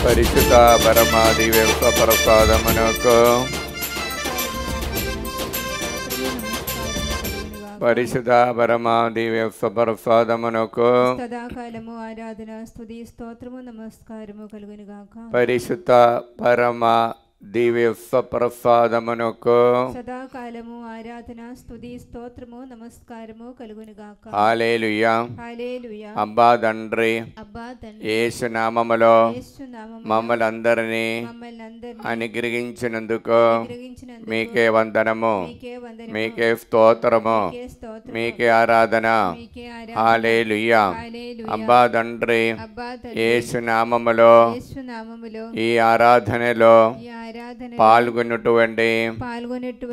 పరిశుద్ధ పరమాది వ్యవస్థ ప్రసాదమునకు పరిశుద్ధ పరమాది వ్యవస్థ ప్రసాదమునకు సదాకాలము ఆరాధన స్తుతి స్తోత్రము నమస్కారము కలుగును గాక. పరిశుద్ధ పరమ దివ్య ప్రసాదమునకు సదాకాలము ఆరాధన స్తుతి స్తోత్రము నమస్కారము కలుగును గాక. హల్లెలూయా. హల్లెలూయా. అబ్బా తండ్రి యేసు నామములో మమ్మల్ని అందరినీ అనుగ్రహించినందుకు మీకే వందనము, మీకే స్తోత్రము, మీకే ఆరాధన. హల్లెలూయా. అబ్బా తండ్రి యేసు నామములో ఈ ఆరాధనలో పాల్గొన్నటువంటి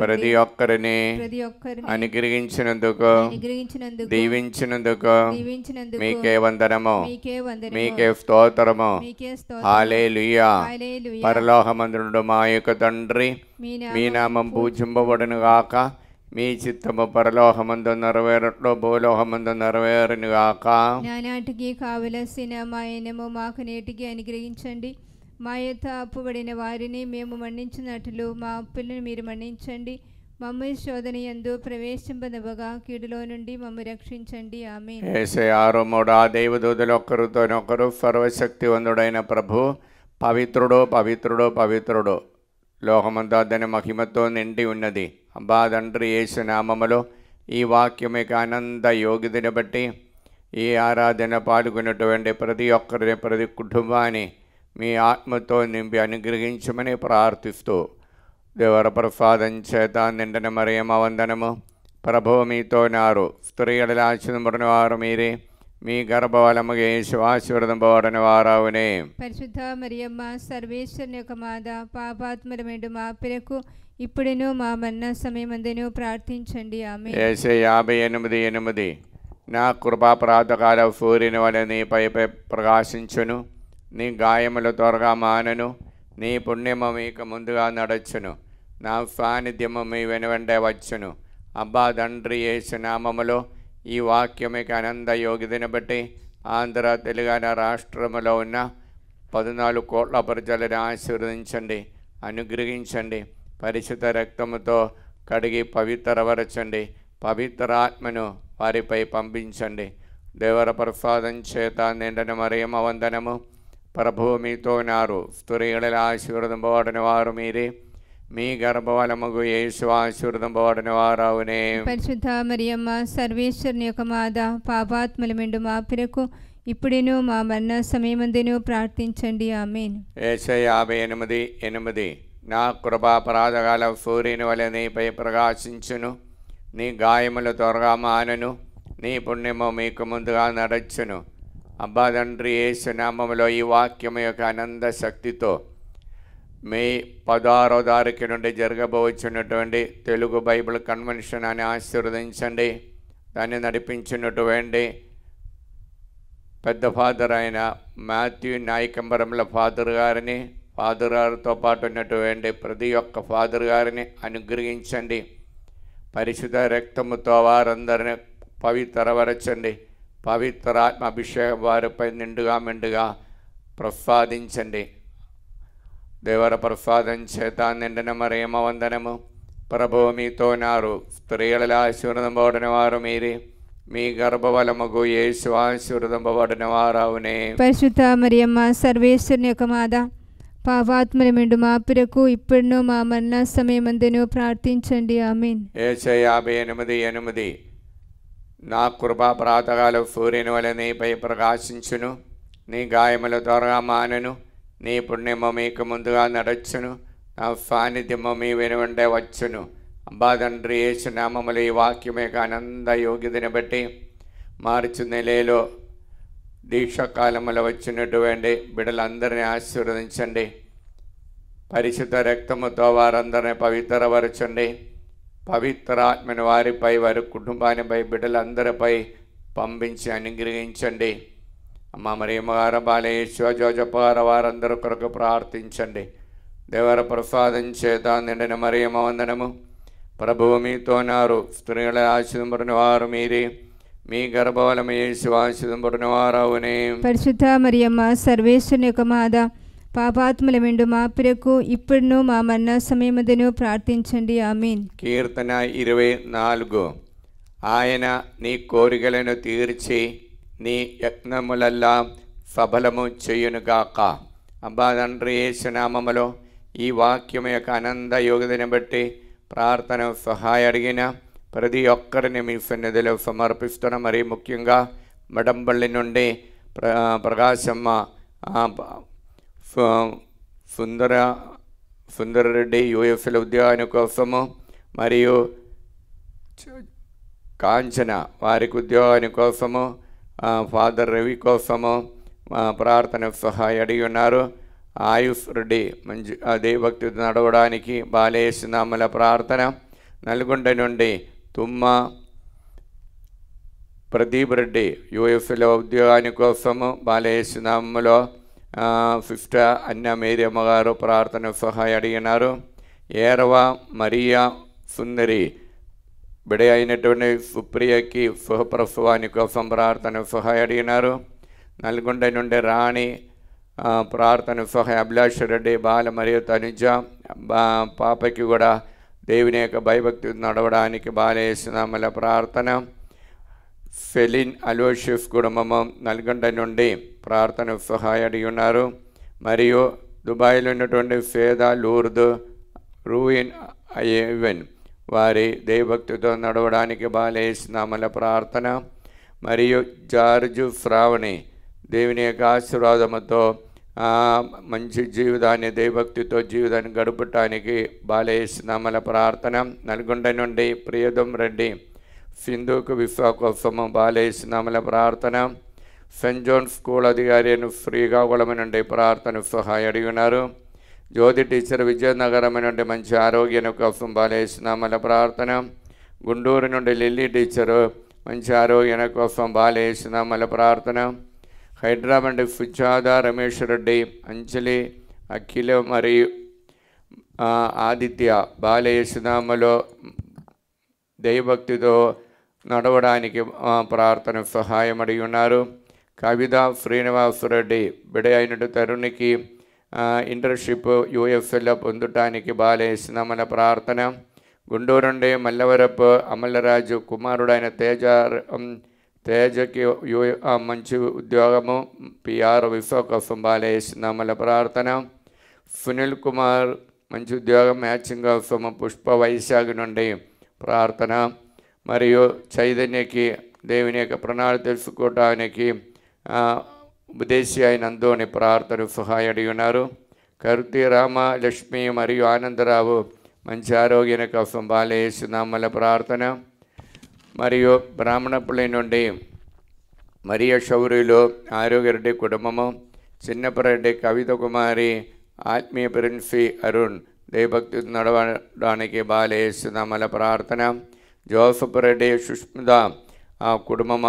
ప్రతి ఒక్కరిని అనుగ్రహించినందుకు దీవించినందుకు మీకే వందనము, మీకే స్తోత్రము. హల్లెలూయా. పరలోకమందుడు మా యొక్క తండ్రి, మీ నామం పూజింపబడును గాక, మీ చిత్తము పరలోకమందు నెరవేరట్లో భూలోకమందు నెరవేరును గాక. నానాటికి కావలసిన మా యనము మాకు నేటికి అనుగ్రహించండి. మా యొక్క అప్పుబడిన వారిని మేము మన్నించినట్లు మా అప్పులను మీరు మన్నించండి. మమ్మల్ని శోధన యందు ప్రవేశింపనివ్వగా కీడులో నుండి మమ్మల్ని రక్షించండి. ఆమేన్. యేసయ్యా ఆరోమోడు ఆ దేవదూతలు ఒక్కరితోనొకరు సర్వశక్తివంతుడైన ప్రభు పవిత్రుడు పవిత్రుడు పవిత్రుడు లోకమంతా అతని మహిమతో నిండి ఉన్నది. అబ్బా తండ్రి యేసు నామములో ఈ వాక్యమిక ఆనంద యోగ్యతను బట్టి ఈ ఆరాధన పాల్గొన్నటువంటి ప్రతి ఒక్కరిని ప్రతి కుటుంబాన్ని మీ ఆత్మతో నింపి అనుగ్రహించమని ప్రార్థిస్తూ దేవర ప్రసాదం చేత నిండిన మరియమ్మ వందనము. ప్రభువు మీతో నారు, స్త్రీలలో ఆశీర్వదింపబడిన వారు మీరే, మీ గర్భఫలము యేసు ఆశీర్వదింపబడిన వారవునే. పరిశుద్ధ మరియమ్మ సర్వేశ్వరుని యొక్క మాత, పాపాత్ములమైన మా పిరకు ఇప్పుడును మా మరణ సమయమందును ప్రార్థించండి. ఆమేన్. యేసయ్యా 58:8 నా కృపా ప్రాతకాల సూర్యుని వలె నీపై ప్రకాశించును, నీ గాయములు త్వరగా మానను, నీ పుణ్యము మీకు ముందుగా నడచును, నా సాన్నిధ్యము మీ వెనువెంటే వచ్చును. అబ్బా తండ్రి యేసు నామములో ఈ వాక్యమిక ఆనంద యోగ్యతను బట్టి ఆంధ్ర తెలంగాణ రాష్ట్రములో ఉన్న 14 కోట్ల ప్రజలను ఆశీర్వదించండి, అనుగ్రహించండి. పరిశుద్ధ రక్తముతో కడిగి పవిత్రపరచండి, పవిత్రాత్మను వారిపై పంపించండి. దేవర ప్రసాదం చేత నిండిన మరియమ్మ వందనము. ప్రభువు మీతో నారు, స్త్రీలలో ఆశీర్వదింపబడిన వారు మీరే, మీ గర్భఫలముగు యేసు ఆశీర్వదింపబడిన వారవునే. పరిశుద్ధ మరియమ్మ సర్వేశ్వరుని యొక్క మాత, పాపాత్ములమైన మా పిరకు ఇప్పుడును మా మరణ సమయమందును ప్రార్థించండి. ఆమేన్. యేసయ్యా 58:8 నా కృపా ప్రాతకాల సూర్యుని వలె నీపై ప్రకాశించును, నీ గాయములు త్వరగా మానను, నీ పుణ్యము మీకు ముందుగా నడచును. అబ్బా తండ్రి యేసు నామములో ఈ వాక్యము యొక్క ఆనంద శక్తితో మే 16వ తారీఖు నుండి జరగబోచున్నటువంటి తెలుగు బైబిల్ కన్వెన్షన్ అని ఆశీర్వదించండి. దాన్ని నడిపించినటువంటి పెద్ద ఫాదర్ అయిన మాథ్యూ నాయకంబరంల ఫాదర్ గారిని, ఫాదర్ గారితో పాటు ఉన్నటువంటి ప్రతి ఒక్క ఫాదర్ గారిని అనుగ్రహించండి. పరిశుద్ధ రక్తముతో వారందరిని పవిత్రపరచండి. పవిత్రాత్మ అభిషేకం వారిపై నిండుగా మెండుగా ప్రసాదించండి. దేవర ప్రసాదం చేత నిండిన మరియమ్మ వందనము. ప్రభువు మీతో నారు, స్త్రీలలో ఆశీర్వదింపబడిన వారు మీరే, మీ గర్భఫలముగు యేసు ఆశీర్వదింపబడిన వారవునే. పరిశుద్ధ మరియమ్మ సర్వేశ్వరుని యొక్క మాత, పాపాత్ములమైన మా పిరకు ఇప్పుడును మా మరణ సమయమందును ప్రార్థించండి. ఆమేన్. యేసయ్యా 58:8 నా కృపా ప్రాతకాల సూర్యుని వలె నీపై ప్రకాశించును, నీ గాయములు త్వరగా మానను, నీ పుణ్యము మీకు ముందుగా నడచును, నా సాన్నిధ్యము మీ వెనువెంటే వచ్చును. అబ్బా తండ్రి యేసు నామములో ఈ వాక్యం యొక్క ఆనంద యోగ్యతను బట్టి మార్చి నెలలో దీక్షాకాలములో వచ్చినటువంటి బిడ్డలందరినీ ఆశీర్వదించండి. పరిశుద్ధ రక్తముతో వారందరినీ పవిత్రపరచండి. పవిత్రాత్మను వారిపై, వారి కుటుంబానిపై, బిడ్డలందరిపై పంపించి అనుగ్రహించండి. అమ్మ మరియమ్మ గారు, బాలయేశ్వ, జోజప్ప గారు వారందరూ కొరకు ప్రార్థించండి. దేవర ప్రసాదం చేత నిండిన మరియమ్మ వందనము. ప్రభువు మీతో నారు, స్త్రీల ఆశీర్వదింపబడిన వారు మీరే, మీ గర్భఫలము యేసు ఆశీర్వదింపబడిన వారవునే. పరిశుద్ధ మరియమ్మ సర్వేశ్వరుని యొక్క మాత, పాపాత్ముల వెండు మా పిరకు ఇప్పుడును మా మరణ సమయముదను ప్రార్థించండి. ఆమేన్. కీర్తన 24. ఆయన నీ కోరికలను తీర్చి నీ యత్నములల్లా సఫలము చేయునుగాక. అబ్బా తండ్రి యేసు నామములో ఈ వాక్యం యొక్క ఆనంద యోగ్యతను బట్టి ప్రార్థన సహాయ అడిగిన ప్రతి ఒక్కరిని మీ సన్నిధిలో సమర్పిస్తున్న. మరీ ముఖ్యంగా మడంపల్లి నుండి ప్రకాశమ్మ, సుందరరెడ్డి యూఎఫ్ఎల్ ఉద్యోగాని కోసము, మరియు కాంచన వారికి ఉద్యోగాని కోసము, ఫాదర్ రవి కోసము ప్రార్థన సహాయ అడిగి ఉన్నారు. ఆయుష్ రెడ్డి మంచి దేవభక్తి నడవడానికి బాలేసినామల ప్రార్థన. నల్గొండ నుండి తుమ్మ ప్రదీప్ రెడ్డి యూఎఫ్ఎల్ ఉద్యోగాని కోసము బాలేసినామలో సిస్టర్ అన్న మేరియమ్మ గారు ప్రార్థన సహాయ అడిగినారు. ఏరవ మరియా సుందరి బిడ అయినటువంటి సుప్రియకి సుఖప్రసవాని కోసం ప్రార్థన సహాయ అడిగినారు. నల్గొండ నుండి రాణి ప్రార్థన సహాయ అభిలాష్ రెడ్డి బాల మరియు తనుజ పాపకి కూడా దేవుని యొక్క భయభక్తి నడవడానికి బాలేసినామల ప్రార్థన. ఫెలిన్ అలోషియస్ కుటుంబము నల్గొండ నుండి ప్రార్థన సహాయ అడిగి ఉన్నారు. మరియు దుబాయ్లో ఉన్నటువంటి ఫేదా లూర్ద్ రూయిన్ అయేవెన్ వారి దేవభక్తితో నడవడానికి బాలేసినామల ప్రార్థన. మరియు జార్జు శ్రావణి దేవుని యొక్క ఆశీర్వాదముతో మంచి జీవితాన్ని దేవభక్తితో జీవితాన్ని గడపటానికి బాలేసినామల ప్రార్థన. నల్గొండ నుండి ప్రియదం రెడ్డి సింధుకు విశ్వా కోసము బాలేసినామల ప్రార్థన. సెయింట్ జోన్ స్కూల్ అధికారి అయిన శ్రీకాకుళం నుండి ప్రార్థన సహాయ అడిగినారు. జ్యోతి టీచర్ విజయనగరం నుండి మంచి ఆరోగ్యం కోసం బాలేసినామల ప్రార్థన. గుంటూరు నుండి లిల్లీ టీచరు మంచి ఆరోగ్యం కోసం బాలేసినామల ప్రార్థన. హైదరాబాద్ నుండి సుజాత రమేష్ రెడ్డి, అంజలి, అఖిల మరియు ఆదిత్య బాలేసినామలో దైవభక్తితో నడవడానికి ప్రార్థన సహాయం అడిగి ఉన్నారు. కవిత శ్రీనివాసరెడ్డి బిడ అయినట్టు తరుణికి ఇంటర్న్షిప్ యూఎఫ్ఎల్ పొందటానికి బాలేసినామల ప్రార్థన. గుంటూరు నుండి మల్లవరపు అమలరాజు కుమారుడైన తేజకి మంచి ఉద్యోగము పిఆర్ విశ్వ కోసం బాలేసినామల ప్రార్థన. సునీల్ కుమార్ మంచి ఉద్యోగం మ్యాచింగ్ కోసం పుష్ప వైశాఖి నుండి ప్రార్థన. మరియు చైతన్యకి దేవుని యొక్క ప్రణాళిక తెలుసుకోవటానికి ఉపదేశి అయిన అందోని ప్రార్థన సహాయ అడిగి ఉన్నారు. కరుతి రామ లక్ష్మి మరియు ఆనందరావు మంచి ఆరోగ్యం కోసం బాలేసినామల ప్రార్థన. మరియు బ్రాహ్మణపల్లి నుండి మరియ శౌర్యులు ఆరోగ్యరెడ్డి కుటుంబము, చిన్నపరెడ్డి కవిత కుమారి, ఆత్మీయ ప్రిన్సి అరుణ్ దేవభక్తి నడవడానికి బాలేసినామల ప్రార్థన. జోసఫ్ రెడ్డి సుష్మిత కుటుంబం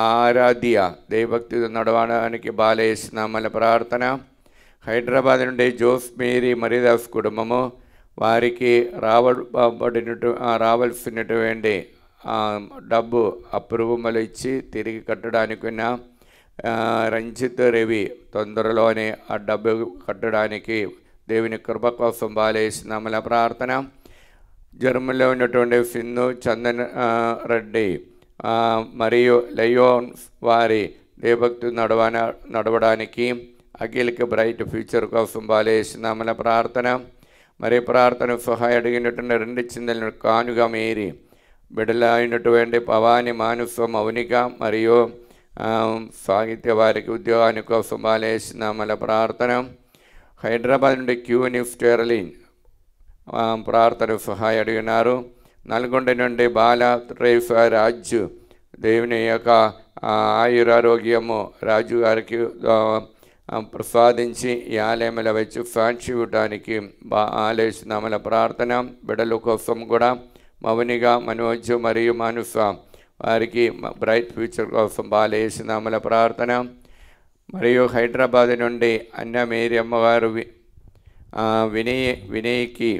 ఆరాధ్య దేవభక్తి నడవడానికి బాలేసినామల ప్రార్థన. హైదరాబాద్ నుండి జోస్ మేరీ మరిదాస్ కుటుంబము వారికి రావాల్సినటువంటి డబ్బు అప్రూవల్ ఇచ్చి తిరిగి కట్టడానికి రంజిత్ రవి తొందరలోనే ఆ డబ్బు కట్టడానికి దేవుని కృప కోసం బాలేసినామల ప్రార్థన. జర్మనీలో ఉన్నటువంటి సిన్ను చందన్ రెడ్డి మరియు లయోన్ వారి దేవభక్తి నడవడానికి అఖిల్కి బ్రైట్ ఫ్యూచర్ కోసం బాలేసినామల ప్రార్థన. మరి ప్రార్థన సహాయ అడిగినటువంటి 2 చిందలను కానుగా మేరీ బిడల అయినటువంటి పవాని మానుస మౌనిక మరియు సాహిత్య వారికి ఉద్యోగాని కోసం బాలేసినామల ప్రార్థన. హైదరాబాద్ నుండి క్యూని స్టెర్లిన్ ప్రార్థన సహాయ అడిగినారు. నల్గొండ నుండి బాల రేఫ్ రాజు దేవుని యొక్క ఆయురారోగ్యము రాజు గారికి ప్రసాదించి ఈ ఆలయంలో వచ్చి సాక్షి ఇవ్వడానికి బాలేసినామల ప్రార్థన. బిడల కోసం కూడా మౌనిగా మనోజ్ మరియు మానుస వారికి బ్రైట్ ఫ్యూచర్ కోసం బాలేసినామల ప్రార్థన. మరియు హైదరాబాద్ నుండి అన్న మేరీ అమ్మగారు వినయ్కి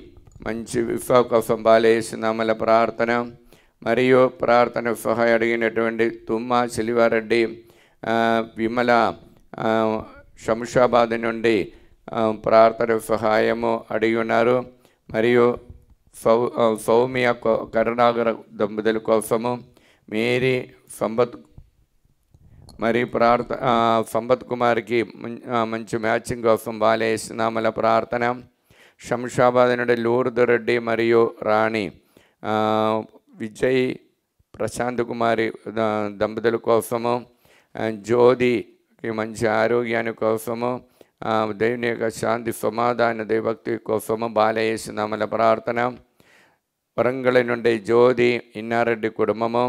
మంచి విశ్వ కోసం బాలేసినామల ప్రార్థన. మరియు ప్రార్థన సహాయం అడిగినటువంటి తుమ్మ సిల్వారెడ్డి, విమల శంషాబాద్ నుండి ప్రార్థన సహాయము అడిగి ఉన్నారు. మరియు సౌమ్య కరుణాకర దంపతుల కోసము, మేరీ సంపత్ మరియు సంపత్ కుమార్కి మంచి మ్యాచింగ్ కోసం బాలేసినామల ప్రార్థన. శంషాబాద్ నుండి లూర్దు రెడ్డి మరియు రాణి, విజయ్ ప్రశాంత్ కుమారి దంపతుల కోసము, జ్యోతికి మంచి ఆరోగ్యాన్ని కోసము, దేవుని యొక్క శాంతి సమాధాన దైవభక్తి కోసము బాలయేసునామల ప్రార్థన. వరంగల్ నుండి జ్యోతి ఇన్నారెడ్డి కుటుంబము,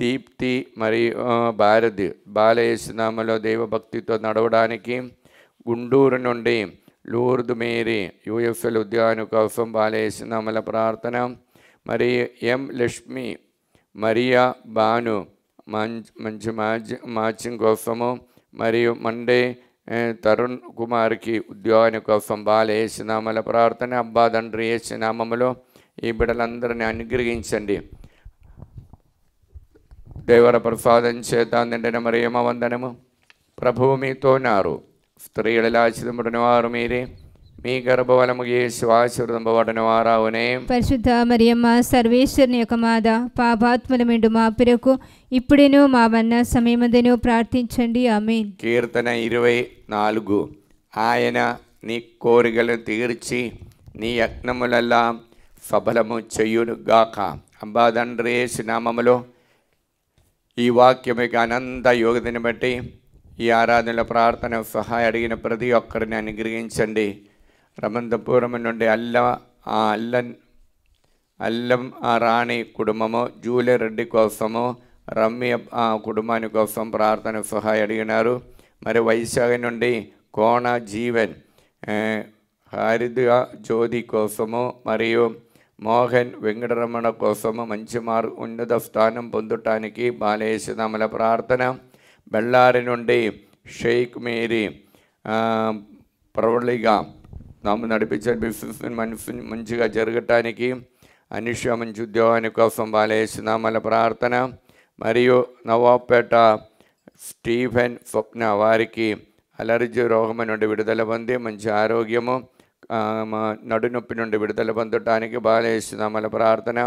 దీప్తి మరియు భారతి బాలయేసునామలో దైవభక్తితో నడవడానికి. గుంటూరు నుండి లూర్దు మేరీ యూఎఫ్ఎల్ ఉద్యాన కోసం బాలయేసునామల ప్రార్థన. మరియు ఎం లక్ష్మి మరియా భాను మంచి మ్యాచింగ్ కోసము. మరియు మండే తరుణ్ కుమార్కి ఉద్యోగాని కోసం బాలయేసునామల ప్రార్థన. అబ్బా తండ్రి యేసు నామములో ఈ బిడ్డలందరినీ అనుగ్రహించండి. దేవర ప్రసాదం చేత నిండిన మరియమ్మ వందనము. ప్రభువు మీతో ఉన్నారు, స్త్రీలలో ఆశీర్వదింపబడిన వారు మీరే, మీ గర్భఫలము యేసు ఆశీర్వదింపబడిన వారవునే. పరిశుద్ధ మరియమ్మ సర్వేశ్వరుని యొక్క మాత, పాపాత్మల మెండు మా పిరకు ఇప్పుడేను మా మరణ సమయమందును ప్రార్థించండి. ఆమేన్. కీర్తన 24. ఆయన నీ కోరికలను తీర్చి నీ యజ్ఞములల్లా సఫలము చెయ్యునుగాక. అబ్బా తండ్రి యేసు నామములో ఈ వాక్యం యొక్క అనంత యోగ్యతని బట్టి ఈ ఆరాధనల ప్రార్థన సహాయం అడిగిన ప్రతి ఒక్కరిని అనుగ్రహించండి. రమంతపురం నుండి అల్లం రాణి కుటుంబము, జూలిరెడ్డి కోసము, రమ్య కుటుంబాని కోసం ప్రార్థన సహాయం అడిగినారు. మరి వైశాఖ నుండి కోణ జీవన్, హారిద జ్యోతి కోసము, మరియు మోహన్ వెంకటరమణ కోసము మంచి ఉన్నత స్థానం పొందటానికి బాలయేసునామల ప్రార్థన. బళ్ళారి నుండి షేక్ మేరీ ప్రవళిగా నడిపించే బిజినెస్ మంచిగా జరగటానికి. అనిష మంచి ఉద్యోగాని కోసం బాలయేసునామల ప్రార్థన. మరియు నవాపేట స్టీఫెన్ స్వప్న వారికి అలర్జీ రోగం నుండి విడుదల పొంది మంచి ఆరోగ్యము, నడునొప్పి నుండి విడుదల పొందటానికి బాలయేసునామల ప్రార్థన.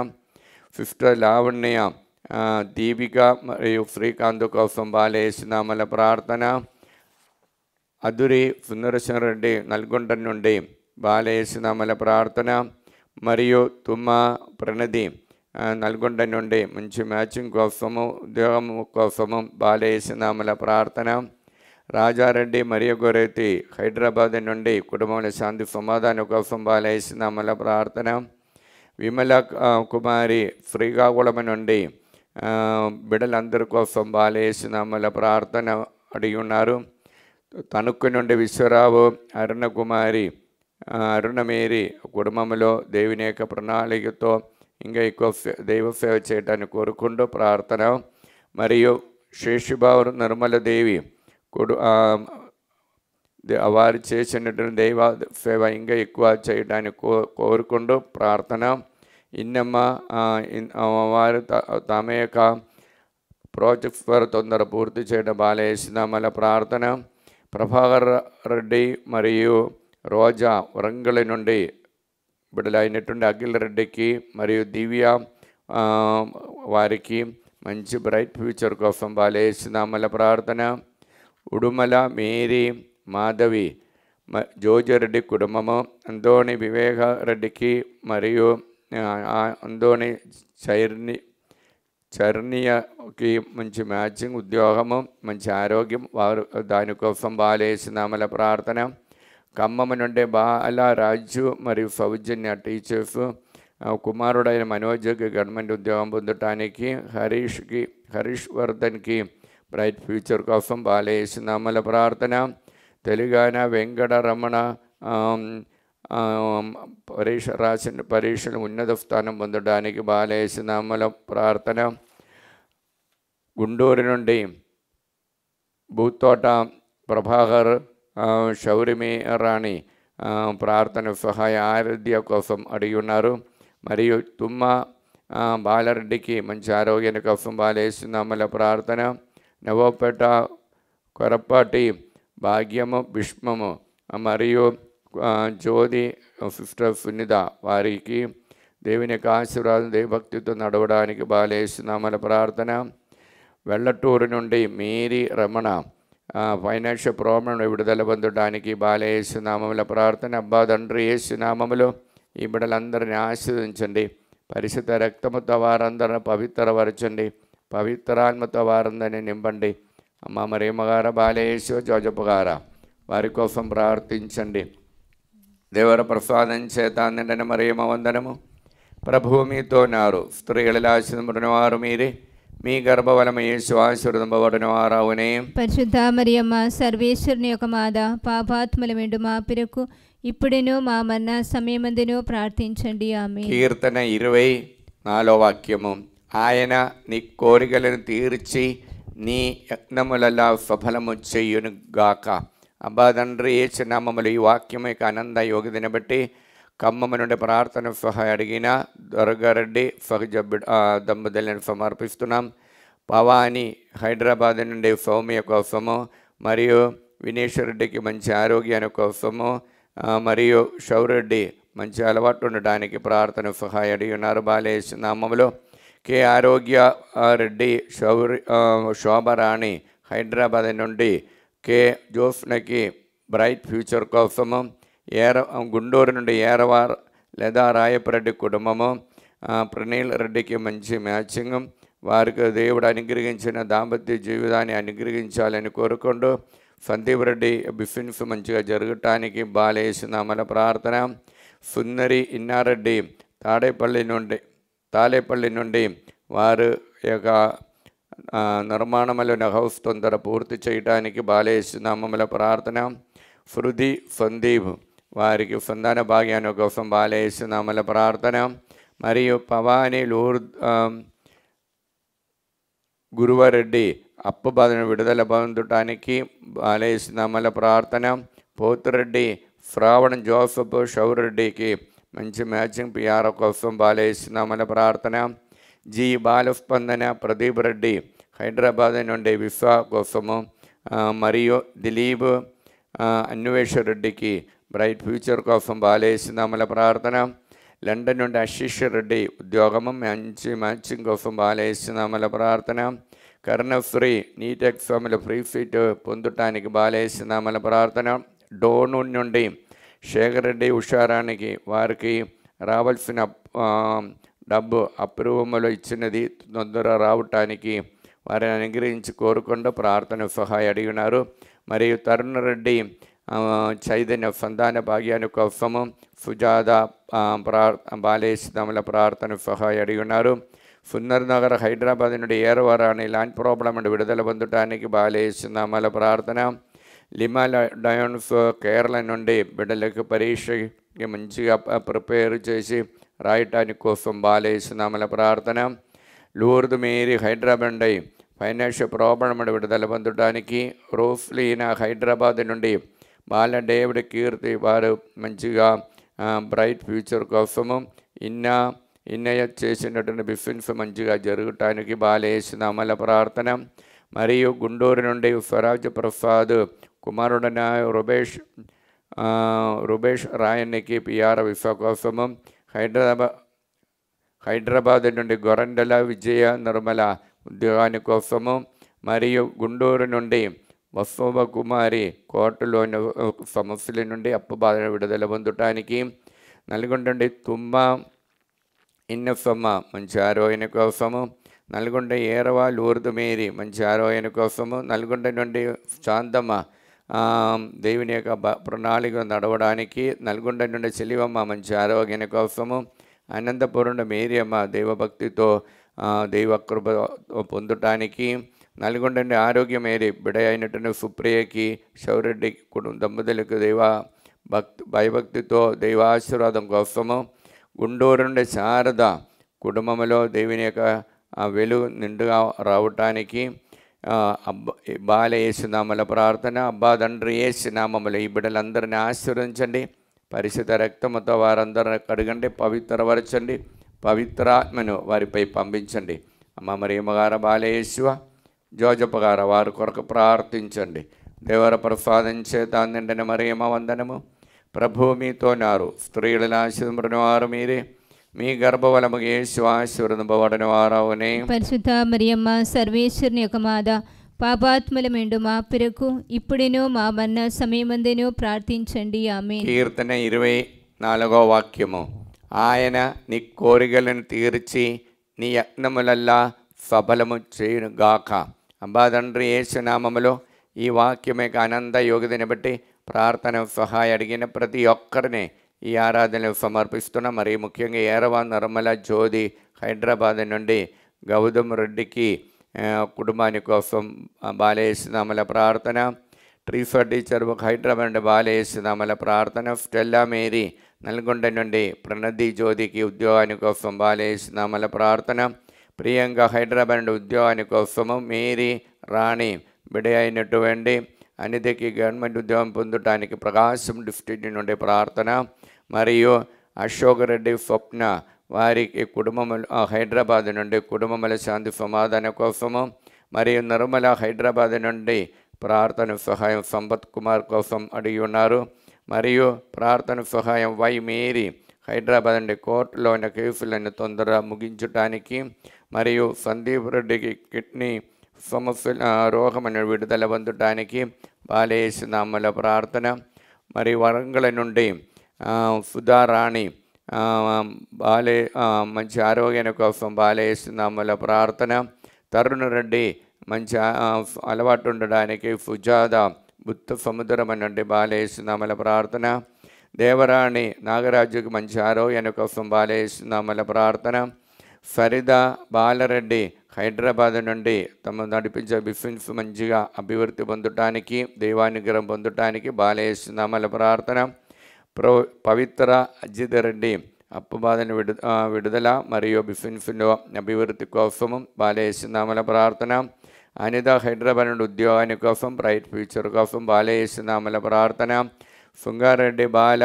సిస్టర్ లావణ్య, దీపిక మరియు శ్రీకాంత్ కోసం బాలయేసునామల ప్రార్థన. అదురి సుందరశన్ రెడ్డి నల్గొండ నుండి బాలయేసునామల ప్రార్థన. మరియు తుమ్మ ప్రణతి నల్గొండ నుండి మంచి మ్యాచింగ్ కోసము, ఉద్యోగం కోసము బాలయేసునామల ప్రార్థన. రాజారెడ్డి మరియు గోరెత్తి హైదరాబాద్ నుండి కుటుంబంలో శాంతి సమాధానం కోసం బాలయేసునామల ప్రార్థన. విమల కుమారి శ్రీకాకుళం నుండి బిడ్డలందరి కోసం బాలయేసునామల ప్రార్థన అడిగి ఉన్నారు. తణుకు నుండి విశ్వరావు, అరుణమేరి కుటుంబంలో దేవుని యొక్క ప్రణాళికతో ఇంకా ఎక్కువ దైవ సేవ చేయడానికి కోరుకుంటూ ప్రార్థన. మరియు శేషుబాబు నిర్మలదేవి వారు చేసినటువంటి దైవ సేవ ఇంకా ఎక్కువ చేయడానికి కోరుకుంటూ ప్రార్థన. ఇన్నమ్మ వారు తమ యొక్క ప్రాజెక్ట్స్ ద్వారా తొందర పూర్తి చేయడం బాలయేసునామల ప్రార్థన. ప్రభాకర్ రెడ్డి మరియు రోజా వరంగల్ నుండి బిడ్డలైనటువంటి అఖిల్ రెడ్డికి మరియు దివ్య వారికి మంచి బ్రైట్ ఫ్యూచర్ కోసం బాలయేసునామల ప్రార్థన. ఉడుమల మేరీ మాధవి జోజిరెడ్డి కుటుంబము, అందోని వివేక రెడ్డికి మరియు అందోని చర్నియకి మంచి మ్యాచింగ్ ఉద్యోగము, మంచి ఆరోగ్యం వారు దానికోసం బాలయేసునామల ప్రార్థన. ఖమ్మం నుండి బాలరాజు మరియు సౌజన్య టీచర్స్ కుమారుడైన మనోజ్కి గవర్నమెంట్ ఉద్యోగం పొందటానికి. హరీష్ వర్ధన్కి బ్రైట్ ఫ్యూచర్ కోసం బాలయేసునామల ప్రార్థన. తెలంగాణ వెంకటరమణ పరీక్షలు ఉన్నత స్థానం పొందడానికి బాలయేసునామల ప్రార్థన. గుంటూరు నుండి భూతోట ప్రభాకర్, శౌరిమి రాణి ప్రార్థన సహాయ ఆరాధ్య కోసం అడిగి ఉన్నారు. మరియు తుమ్మ బాలరెడ్డికి మంచి ఆరోగ్యాన్ని కోసం బాలేస్తున్నామల ప్రార్థన. నవోపేట కొరపాటి భాగ్యము భీష్మము మరియు జ్యోతి సిస్టర్ సునిత వారికి దేవుని యొక్క ఆశీర్వాదం దేవభక్తితో నడవడానికి బాలేస్తున్నామల ప్రార్థన. వెల్లటూరు నుండి మేరీ రమణ ఫైనాన్షియల్ ప్రాబ్లం విడుదల పొందడానికి బాలేస్తున్నామల ప్రార్థన. అబ్బా తండ్రి యేసునామములో ఈ బిడ్డలందరినీ ఆశీర్వదించండి. పరిశుద్ధ రక్తముతో వారందరిని పవిత్రపరచండి. పవిత్రాత్మతో వారందరినీ నింపండి. అమ్మ మరియమ్మగార బాలేసు జోజప్ప గార వారి కోసం ప్రార్థించండి. దేవర ప్రసాదం చేత నిండిన మరియమ్మ వందనము. ప్రభువు మీతో ఉన్నారు. స్త్రీలలో ఆశీర్వదింపబడిన వారు మీరే. మీ గర్భఫలము యేసు ఆశీర్వదింపబడిన వారవునే. పరిశుద్ధ మరియమ్మ సర్వేశ్వరుని యొక్క మాత, పాపాత్ముల వెండు మా పిరకు ఇప్పుడేనో మా మరణ సమయమందునో ప్రార్థించండి. ఆమేన్. కీర్తన 24వ వాక్యము. ఆయన నీ కోరికలను తీర్చి నీ యత్నములలో సఫలము చెయ్యును గాక. అబ్బా తండ్రి యేసు నామములు ఈ వాక్యము యొక్క ఆనంద యోగిదిని బట్టి ఖమ్మం నుండి ప్రార్థన సహాయ అడిగిన దొరగారెడ్డి దంపతులను సమర్పిస్తున్నాం. పవాని హైదరాబాద్ నుండి సౌమ్య కోసము మరియు వినేశ్వరెడ్డికి మంచి ఆరోగ్యాన్ని కోసము మరియు షౌరెడ్డి మంచి అలవాటు ఉండడానికి ప్రార్థన సహాయ అడిగి ఉన్నారు. బాలేసు నామములో కే ఆరోగ్య రెడ్డి శోభరాణి హైదరాబాద్ నుండి కే జోఫ్నకి బ్రైట్ ఫ్యూచర్ కోసము గుంటూరు నుండి ఏరవార్ లేదా రాయపరెడ్డి కుటుంబము ప్రణీల్ రెడ్డికి మంచి మ్యాచింగ్ వారికి దేవుడు అనుగ్రహించిన దాంపత్య జీవితాన్ని అనుగ్రహించాలని కోరుకుంటూ సందీప్ రెడ్డి బిఫిన్స్ మంచిగా జరగటానికి బాలేసునామల ప్రార్థన. సుందరి ఇన్నారెడ్డి తాడేపల్లి నుండి వారు యొక్క నిర్మాణములను హౌస్ తొందర పూర్తి చేయడానికి బాలేసునామల ప్రార్థన. శృతి సందీప్ వారికి సంతాన భాగ్యాన్ని కోసం బాలేసునామల ప్రార్థన. మరియు పవాని గురువారెడ్డి అప్పు బాధను విడుదల పొందటానికి బాలేసునామల ప్రార్థన. పోతురెడ్డి శ్రావణ జోసఫ్ షౌరెడ్డికి మంచి మ్యాచింగ్ పిఆర్ కోసం బాలేసునామల ప్రార్థన. జి బాలస్పందన ప్రదీప్ రెడ్డి హైదరాబాద్ నుండి విశ్వా కోసము మరియు దిలీప్ అన్వేష్ రెడ్డికి బ్రైట్ ఫ్యూచర్ కోసం బాలేసునామల ప్రార్థన. లండన్ నుండి ఆశీష్ రెడ్డి ఉద్యోగము మంచి మ్యాచింగ్ కోసం బాలేసునామల ప్రార్థన. కర్ణశ్రీ నీట్ ఎగ్జామ్లో ఫ్రీ సీట్ పొందటానికి బాలేసునామల ప్రార్థన. డోను నుండి శేఖర్ రెడ్డి ఉషారానికి వారికి రావాల్సిన డబ్బు అప్రూవములో ఇచ్చినది తొందర రావటానికి వారిని అనుగ్రహించి కోరుకుంటూ ప్రార్థన సహాయ అడిగినారు. మరియు తరుణ్ రెడ్డి చైతన్య సంతాన భాగ్యాన్ని కోసము సుజాత బాలేసునామల ప్రార్థన సహాయ అడిగినారు. సుందర్ నగర్ హైదరాబాద్ నుండి ఏరవరాని ల్యాండ్ ప్రాబ్లం నుండి విడుదల పొందటానికి బాలేసునామల ప్రార్థన. లిమా డయోన్స్ కేరళ నుండి బిడ్డలకు పరీక్షకి మంచిగా ప్రిపేర్ చేసి రాయటానికి కోసం బాలేసునామల ప్రార్థన. లూర్ద్ మేరీ హైదరాబాద్ నుండి ఫైనాన్షియల్ ప్రాబ్లం నుండి విడుదల పొందడానికి. రోస్లీనా హైదరాబాద్ నుండి బాల డేవిడ్ కీర్తి వారు మంచిగా బ్రైట్ ఫ్యూచర్ కోసము ఇన్నయ్య చేసినటువంటి బిజినెస్ మంచిగా జరగటానికి బాలేసునామల ప్రార్థన. మరియు గుంటూరు నుండి స్వరాజ్ ప్రసాద్ కుమారుడన రుబేష్ రాయనికి పిఆర్ విశ్వ కోసము. హైదరాబాద్ నుండి గొరండల విజయ నిర్మల ఉద్యోగాని కోసము. మరియు గుంటూరు నుండి వసోబ కుమారి కోర్టులోని సమస్యల నుండి అప్పు బాధ విడుదల పొందటానికి. నల్గొండ నుండి తుమ్మ ఇన్నసమ్మ మంచి ఆరోగ్యం కోసము. నల్గొండ ఏరవ లూర్ద్ మేరీ మంచి ఆరోగ్యం కోసము. నల్గొండ నుండి శాంతమ్మ దేవుని యొక్క ప్రణాళిక నడవడానికి. నల్గొండ నుండి చెలివమ్మ మంచి ఆరోగ్యం కోసము. అనంతపురం మేరీ అమ్మ దైవభక్తితో దైవ కృప పొందటానికి. నల్గొండ నుండి ఆరోగ్యం మేరీ బిడ అయినటువంటి సుప్రియకి శౌరెడ్డి దంపతులకు భయభక్తితో దైవాశీర్వాదం కోసము. గుంటూరు నుండి శారద కుటుంబంలో దేవుని యొక్క వెలుగు నిండుగా రావటానికి బాలయేసునామల ప్రార్థన. అబ్బా తండ్రి యేసునామములో ఈ బిడ్డలందరినీ ఆశీర్వదించండి. పరిశుద్ధ రక్తముతో వారందరిని కడగండి, పవిత్రపరచండి. పవిత్రాత్మను వారిపై పంపించండి. అమ్మ మరియమ్మ గారు బాలయేసువ జోజప్ప గారు వారి కొరకు ప్రార్థించండి. దేవర ప్రసాదం చేత నిండిన మరియమ్మ వందనము. ప్రభు మీతోనారు, స్త్రీలను ఆశీర్వదించిన వారు మీరే, మీ గర్భఫలము యేసు ఆశీర్వదింపబడిన వారవునే. పరిశుద్ధ మరియమ్మ సర్వేశ్వరుని యొక్క మాత, పాపాత్ముల మెండు మా పిరకు ఇప్పుడేనో మా మరణ సమయమందేనో ప్రార్థించండి. ఆమేన్. కీర్తన 24వ వాక్యము. ఆయన నీ కోరికలను తీర్చి నీ యత్నములల్లా సఫలము చేయునుగాక. అబ్బా తండ్రి యేసునామములో ఈ వాక్యమే ఆనంద యోగ్యతని బట్టి ప్రార్థన సహాయం అడిగిన ప్రతి ఒక్కరిని ఈ ఆరాధనలు సమర్పిస్తున్న. మరి ముఖ్యంగా ఏరవ నిర్మల జ్యోతి హైదరాబాద్ నుండి గౌతమ్ రెడ్డికి కుటుంబాని కోసం బాలయేసునామల ప్రార్థన. ట్రీఫర్ టీచర్ హైదరాబాద్ నుండి బాలయేసునామల ప్రార్థన. స్టెల్లా మేరీ నల్గొండ నుండి ప్రణతి జ్యోతికి ఉద్యోగాని కోసం బాలయేసునామల ప్రార్థన. ప్రియాంక హైదరాబాద్ నుండి ఉద్యోగాని కోసము. మేరీ రాణి బిడ్డ అయినటువంటి అనితకి గవర్నమెంట్ ఉద్యోగం పొందటానికి ప్రకాశం డిస్ట్రిక్ట్ నుండి ప్రార్థన. మరియు అశోక్ రెడ్డి స్వప్న వారికి కుటుంబములు హైదరాబాద్ నుండి కుటుంబముల శాంతి సమాధానం కోసము. మరియు నిర్మల హైదరాబాద్ నుండి ప్రార్థన సహాయం సంపత్ కుమార్ కోసం అడిగి ఉన్నారు. మరియు ప్రార్థన సహాయం వై మేరీ హైదరాబాద్ నుండి కోర్టులో ఉన్న కేసులను తొందరగా ముగించడానికి. మరియు సందీప్ రెడ్డికి కిడ్నీ సమస్యల రోగమైన విడుదల పొందటానికి బాలయేసునామల ప్రార్థన. మరి వరంగల్ నుండి సుధారాణి మంచి ఆరోగ్యం కోసం బాలయేసునామల ప్రార్థన. తరుణ్ రెడ్డి మంచి అలవాటు ఉండడానికి సుజాత బుద్ధ సముద్రం నుండి బాలయేసునామల ప్రార్థన. దేవరాణి నాగరాజుకి మంచి ఆరోగ్యం కోసం బాలయేసునామల ప్రార్థన. ఫరిద బాలరెడ్డి హైదరాబాద్ నుండి తమ నడిపించే బిజినెస్ మంచిగా అభివృద్ధి పొందటానికి దైవానుగ్రహం పొందటానికి బాలయేసునామల ప్రార్థన. పవిత్ర అజిత్ రెడ్డి అప్పు బాధను విడుదల మరియు బిజినెస్లో అభివృద్ధి కోసము బాలయేసునామల ప్రార్థన. అనిత హైదరాబాద్ నుండి ఉద్యోగాని కోసం బ్రైట్ ఫ్యూచర్ కోసం బాలయేసునామల ప్రార్థన. సుంగారెడ్డి బాల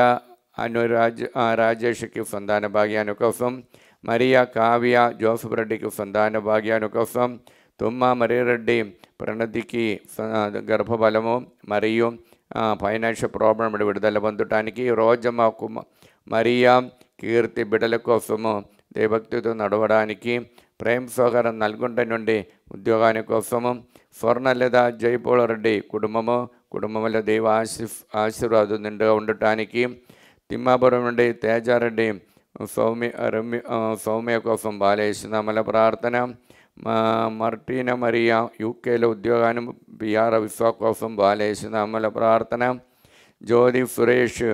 రాజేష్కి సంతాన భాగ్యాని కోసం. మరియా కావ్య జోసఫ్ రెడ్డికి సంతాన భాగ్యాని కోసం. తుమ్మ మరియరెడ్డి ప్రణతికి గర్భఫలము మరియు ఫైనాన్షియల్ ప్రాబ్లం విడుదల పొందటానికి. రోజమ్మ మరియా కీర్తి బిడ్డల కోసము దేవభక్తితో నడవడానికి. ప్రేమ్ సోగరం నల్గొండ నుండి ఉద్యోగాని కోసము. స్వర్ణలత జైపోల రెడ్డి కుటుంబముల దైవ ఆశీర్వాదం నిండుగా ఉండటానికి. తిమ్మాపురం నుండి తేజారెడ్డి సౌమ్య కోసం బాలయేసునామల ప్రార్థన. మార్టీనా మరియా యూకేలో ఉద్యోగాన్ని బిఆర్ విశ్వ కోసం బాలయేసునామల ప్రార్థన. జ్యోతి సురేష్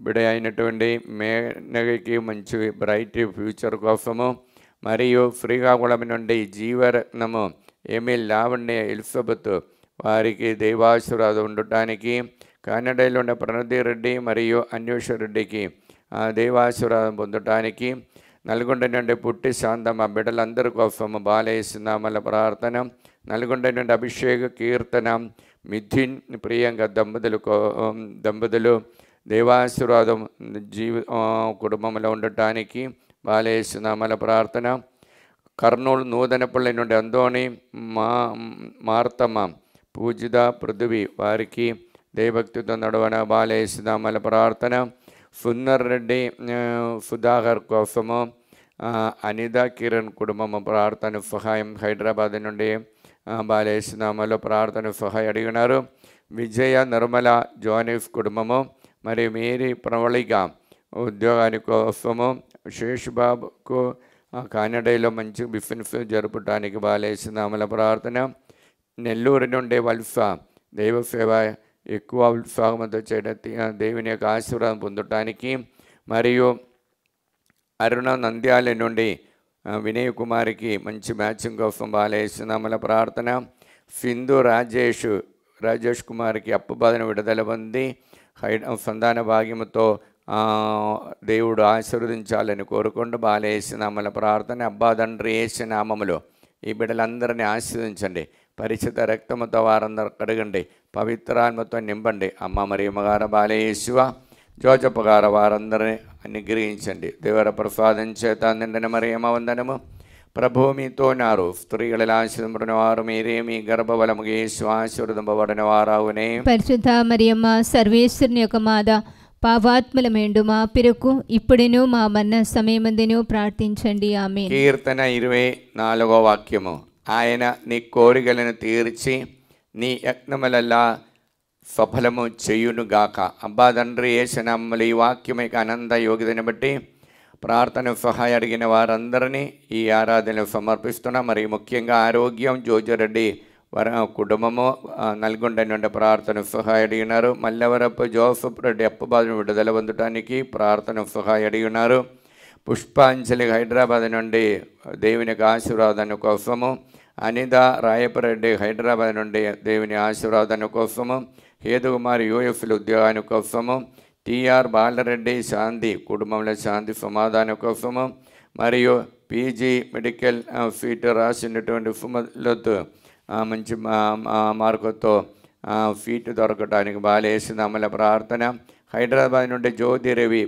బిడ్డ అయినటువంటి మేనగకి మంచి బ్రైట్ ఫ్యూచర్ కోసము. మరియు శ్రీకాకుళం నుండి జీవరత్నము ఎమిల్ లావణ్య ఎలిజబెత్ వారికి దైవాశీర్వాదం ఉండటానికి. కన్నడలో ఉన్న ప్రణతి రెడ్డి మరియు అన్వేష రెడ్డికి దైవాశీర్వాదం పొందటానికి. నల్గొండ నుండి పుట్టి శాంతమ్మ బిడ్డలందరి కోసము బాలయేసునామల ప్రార్థన. నల్గొండ నుండి అభిషేక్ కీర్తన మిథున్ ప్రియాంక దంపతులు దైవాశీర్వాదం కుటుంబంలో ఉండటానికి బాలయేసునామల ప్రార్థన. కర్నూలు నూతనపల్లి నుండి అందోని మార్తమ్మ పూజిత పృథ్వీ వారికి దైవభక్తితో నడవన బాలయేసునామల ప్రార్థన. సుందర్ రెడ్డి సుధాకర్ కోసము. అనిత కిరణ్ కుటుంబము ప్రార్థన సహాయం హైదరాబాద్ నుండి బాలయేసునామలో ప్రార్థన సహాయం అడిగినారు. విజయ నిర్మల జోనిఫ్ కుటుంబము. మరియు మేరీ ప్రవళిక ఉద్యోగాని కోసము. శేషుబాబుకు కన్నడలో మంచి బిజినెస్ జరుపడానికి బాలయేసునామల ప్రార్థన. నెల్లూరు నుండి వల్స దైవ సేవ ఎక్కువ ఉత్సాహంతో చేయడం దేవుని యొక్క ఆశీర్వాదం పొందటానికి. మరియు అరుణ నంద్యాల నుండి వినయ్ కుమార్కి మంచి మ్యాచింగ్ కోసం బాలయేసునామల ప్రార్థన. సింధు రాజేష్ కుమార్కి అప్పు బాధను విడుదల పొంది సంతాన భాగ్యముతో దేవుడు ఆశీర్వదించాలని కోరుకుంటూ బాలయేసునామల ప్రార్థన. అబ్బా తండ్రి యేసు నామములో ఈ బిడ్డలందరినీ ఆశీర్వదించండి. పరిచిత రక్తముతో వారందరూ కడగండి. పవిత్రాత్మతో నింపండి. అమ్మ మరియమ్మ గారు బాలయేసువ జోజప్ప గారు వారందరినీ అనుగ్రహించండి. దేవర ప్రసాదం చేత నిండిన మరియమ్మ వందనము. ప్రభువు మీతో ఉన్నారు. స్త్రీలలో ఆశీర్వదింపబడిన వారు మీరే, మీ గర్భఫలము యేసు ఆశీర్వదింపబడిన వారవునే. పరిశుద్ధ మరియమ్మ సర్వేశ్వరుని యొక్క మాత, పాపాత్ములమేండు మా పిరకు ఇప్పుడును మా మరణ సమయమందును ప్రార్థించండి. ఆమేన్. కీర్తన 24వ వాక్యము. ఆయన నీ కోరికలను తీర్చి నీ యజ్ఞములల్లా సఫలము చేయునుగాక. అబ్బా తండ్రి యేసునామములో ఈ వాక్యమైక అనంత యోగ్యతను బట్టి ప్రార్థన సహాయ అడిగిన వారందరినీ ఈ ఆరాధనలు సమర్పిస్తున్నాం. మరి ముఖ్యంగా ఆరోగ్యం జోజరెడ్డి కుటుంబము నల్గొండ నుండి ప్రార్థన సహాయ అడిగినారు. మల్లవరపు జోసఫ్ రెడ్డి అప్పబాధను విడుదల పొందడానికి ప్రార్థన సహాయ అడిగినారు. పుష్పాంజలి హైదరాబాద్ నుండి దేవుని ఆశీర్వాదన కోసము. అనిత రాయపరెడ్డి హైదరాబాద్ నుండి దేవుని ఆశీర్వాదన కోసము. హేతుకుమారి యూఎఫ్ల ఉద్యోగాని కోసము. టిఆర్ బాలరెడ్డి శాంతి కుటుంబంలో శాంతి సమాధానం కోసము. మరియు పీజీ మెడికల్ సీట్ రాసినటువంటి సుమలతో మంచి మార్కుతో సీటు దొరకటానికి బాలేసినామల ప్రార్థన. హైదరాబాద్ నుండి జ్యోతి రవి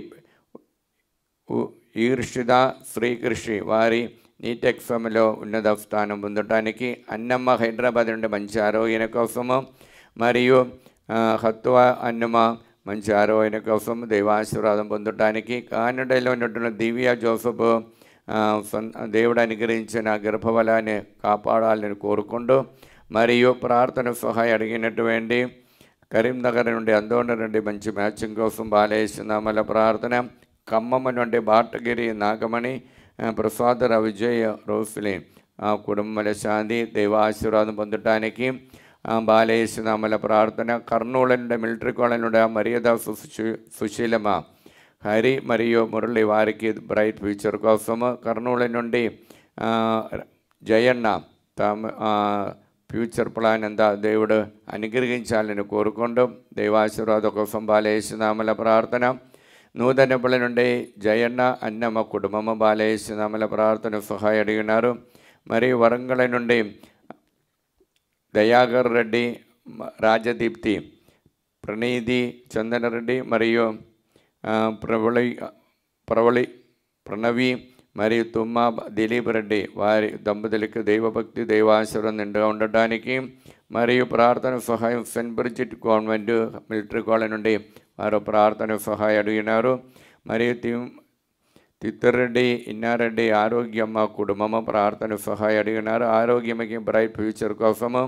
ఈర్షిద శ్రీకృషి వారి నీట్ ఎగ్జామ్లో ఉన్నత స్థానం పొందటానికి. అన్నమ్మ హైదరాబాద్ నుండి మంచి ఆరోగ్యం కోసము. మరియు హత్వ అన్నమ్మ మంచి ఆరోగ్యం కోసం దైవాశీర్వాదం పొందటానికి. కానడలో ఉన్నటువంటి దివ్య జోసఫ్ దేవుడు అనుగ్రహించిన గర్భఫలాన్ని కాపాడాలని కోరుకుంటూ, మరియు ప్రార్థన సహాయం అడిగినటువంటి కరీంనగర్ నుండి అందోన నుండి మంచి మ్యాచింగ్ కోసం బాలేసినామల ప్రార్థన. ఖమ్మం నుండి బాటగిరి నాగమణి ప్రసాదర విజయ రోఫిలి కుటుంబల శాంతి దైవాశీర్వాదం పొందటానికి బాలేసినామల ప్రార్థన. కర్నూలు నుండి మిలిటరీ కాలేజ్ నుండి మర్యాద సుశీలమ హరి మరియు మురళి వారికి బ్రైట్ ఫ్యూచర్ కోసము. కర్నూలు నుండి జయన్న ఫ్యూచర్ ప్లాన్ అంతా దేవుడు అనుగ్రహించాలని కోరుకుంటూ దైవాశీర్వాదం కోసం బాలేసినామల ప్రార్థన. నూతనపల్లి నుండి జయన్న అన్నమ్మ కుటుంబము బాలేసినామల ప్రార్థన సహాయ అడిగినారు. మరియు వరంగల్ నుండి దయాకర్ రెడ్డి, రాజదీప్తి, ప్రణీతి, చందనరెడ్డి మరియు ప్రణవి మరియు తుమ్మ దిలీప్ రెడ్డి వారి దంపతులకు దైవభక్తి దైవాశీర్వాదం నిండుగా ఉండటానికి. మరియు ప్రార్థన సహాయం సెయింట్ బ్రిజిట్ కాన్వెంట్ మిలిటరీ కాలేజ్ నుండి వారు ప్రార్థన సహాయం అడిగినారు. మరియు తిత్తరెడ్డి ఇన్నారెడ్డి ఆరోగ్యమ్మ కుటుంబము ప్రార్థన సహాయం అడిగినారు. ఆరోగ్యమకి బ్రైట్ ఫ్యూచర్ కోసము.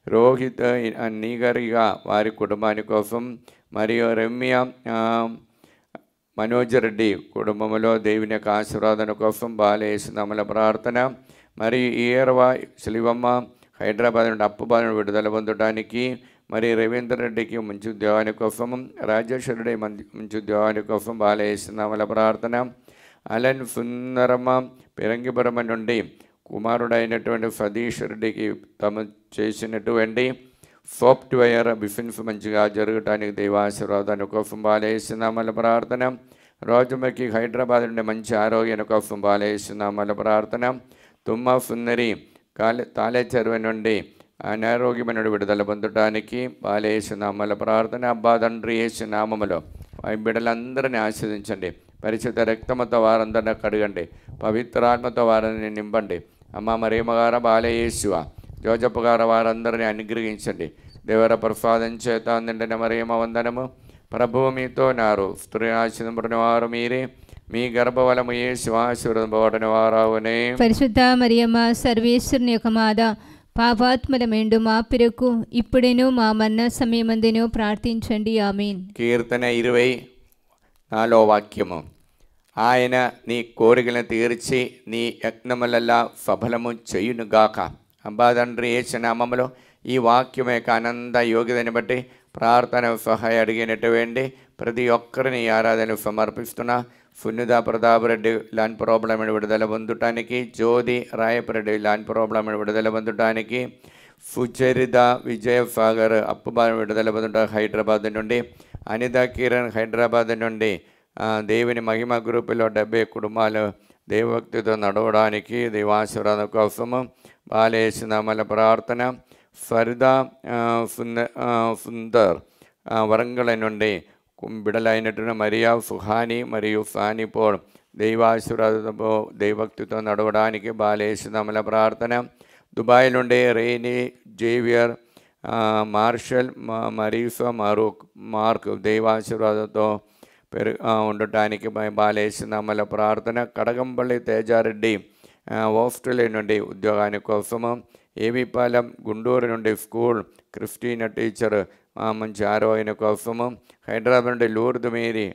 రోహిత్ నీగరిగా వారి కుటుంబాని కోసం. మరియు రమ్య మనోజ్ రెడ్డి కుటుంబంలో దేవుని యొక్క ఆశీర్వాదన కోసం బాలేసినామల ప్రార్థన. మరియు ఈయర్వ శిలివమ్మ హైదరాబాద్ నుండి అప్పుబాలను విడుదల పొందడానికి. మరియు రవీందర్ రెడ్డికి మంచి ఉద్యోగాని కోసం. రాజేశ్వర రెడ్డి మంచి ఉద్యోగాని కోసం బాలేసినామల ప్రార్థన. అలన్ సుందరమ్మ పిరంగిపురమ నుండి కుమారుడైనటువంటి సతీష్ రెడ్డికి తమ చేసినటువంటి సాఫ్ట్వేర్ బిజినెస్ మంచిగా జరగటానికి దైవాశీర్వాదాన్ని కోసం బాలేసినామల ప్రార్థన. రాజుమకి హైదరాబాద్ నుండి మంచి ఆరోగ్యాన్ని కోసం బాలేసినామల ప్రార్థన. తుమ్మ సుందరి తాళేచెరువు నుండి అనారోగ్యమైన విడుదల పొందడానికి బాలేసినామల ప్రార్థన. అబ్బా తండ్రి యేసు నామములో బిడ్డలందరినీ ఆశీర్వదించండి. పరిశుద్ధ రక్తముతో వారందరినీ కడగండి. పవిత్రాత్మతో వారిని నింపండి. అమ్మ మరియమ్మగార బాలయేసువ జోజప్ప గారు వారందరినీ అనుగ్రహించండి. దేవర ప్రసాదం చేత నిండిన మరియమ్మ వందనము. ప్రభువు మీతో ఉన్నారు. స్త్రీ ఆశీర్వదింపబడిన వారు మీరే, మీ గర్భఫలము యేసు ఆశీర్వదింపబడిన వారవునే. పరిశుద్ధ మరియమ్మ సర్వేశ్వరుని యొక్క మాత, పాపాత్ములమేండు మా పిరకు ఇప్పుడేను మా మరణ సమయమందును ప్రార్థించండి. ఆమేన్. కీర్తన 24వ వాక్యము. ఆయన నీ కోరికలను తీర్చి నీ యజ్ఞములల్లా సఫలము చేయునుగాక. అబ్బా తండ్రి యేసు నామములో ఈ వాక్యం యొక్క ఆనంద యోగ్యతని బట్టి ప్రార్థన సహాయం అడిగినటువంటి ప్రతి ఒక్కరిని ఆరాధన సమర్పిస్తున్నా. సున్నిత ప్రతాప్ రెడ్డి ల్యాండ్ ప్రాబ్లం విడుదల పొందటానికి. జ్యోతి రాయపరెడ్డి ల్యాండ్ ప్రాబ్లం విడుదల పొందటానికి. సుచరిత విజయసాగర్ అప్పుబాను విడుదల పొందటానికి హైదరాబాద్ నుండి. అనిత కిరణ్ హైదరాబాద్ నుండి. దేవుని మహిమ గ్రూపులో 70 కుటుంబాలు దేవభక్తితో నడవడానికి దైవాశీర్వాదం కోసము బాలేసినామల ప్రార్థన. ఫరిదా సుందర్ వరంగల్ నుండి బిడలైనటువంటి మరియా, ఫుహాని మరియు ఫాని పోల్ దైవాశీర్వాదంతో దైవభక్తితో నడవడానికి బాలేసునామల ప్రార్థన. దుబాయ్ నుండి రేని, జేవియర్, మార్షల్, మరీఫా, మార్క్ దైవాశీర్వాదంతో ఉండటానికి బాలేసునామల ప్రార్థన. కడగంపల్లి తేజారెడ్డి ఆస్ట్రేలియా నుండి ఉద్యోగాని కోసము. ఏవిపాలెం, గుంటూరు నుండి స్కూల్ క్రిస్టీనా టీచర్ మంచి ఆరోగ్యం కోసము. హైదరాబాద్ నుండి లూర్దు మేరీ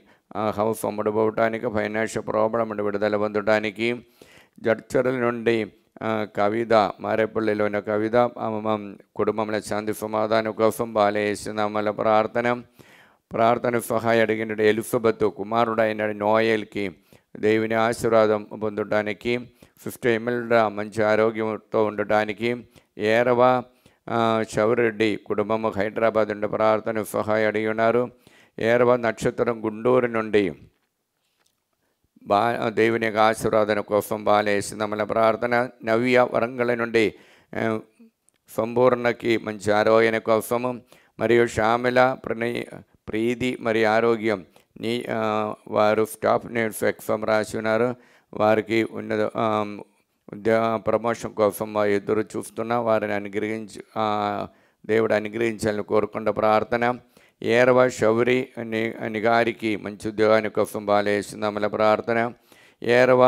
హౌస్ అమ్ముడుపోవటానికి, ఫైనాన్షియల్ ప్రాబ్లం నుండి విడుదల పొందడానికి. జడ్చర్ల నుండి కవిత, మారేపల్లిలోని కవిత కుటుంబంలో శాంతి సమాధానం కోసం బాలేసునామల ప్రార్థన సహాయం అడిగిన ఎలిజబెత్ కుమారుడైన నోయల్కి దేవుని ఆశీర్వాదం పొందడానికి. 50 ml మంచి ఆరోగ్యంతో ఉండటానికి. ఏరవ చౌరెడ్డి కుటుంబము హైదరాబాద్ నుండి ప్రార్థన సహాయం అడిగి ఉన్నారు. ఏరవ నక్షత్రం గుంటూరు నుండి దేవుని యొక్క ఆశీర్వాదం కోసం బాలేసునామల ప్రార్థన. నవ్య వరంగల్ నుండి సంపూర్ణకి మంచి ఆరోగ్యం కోసము. మరియు శ్యామల, ప్రీతి మరియు ఆరోగ్యం వారు స్టాఫ్ నేమ్స్ ఎగ్జామ్ రాసి ఉన్నారు. వారికి ఉన్నత ప్రమోషన్ కోసం ఎదురు చూస్తున్నా వారిని దేవుడు అనుగ్రహించాలని కోరుకున్న ప్రార్థన. ఏరవ శౌరి నిగారికి మంచి ఉద్యోగాని కోసం బాలేసునామల ప్రార్థన. ఏరవ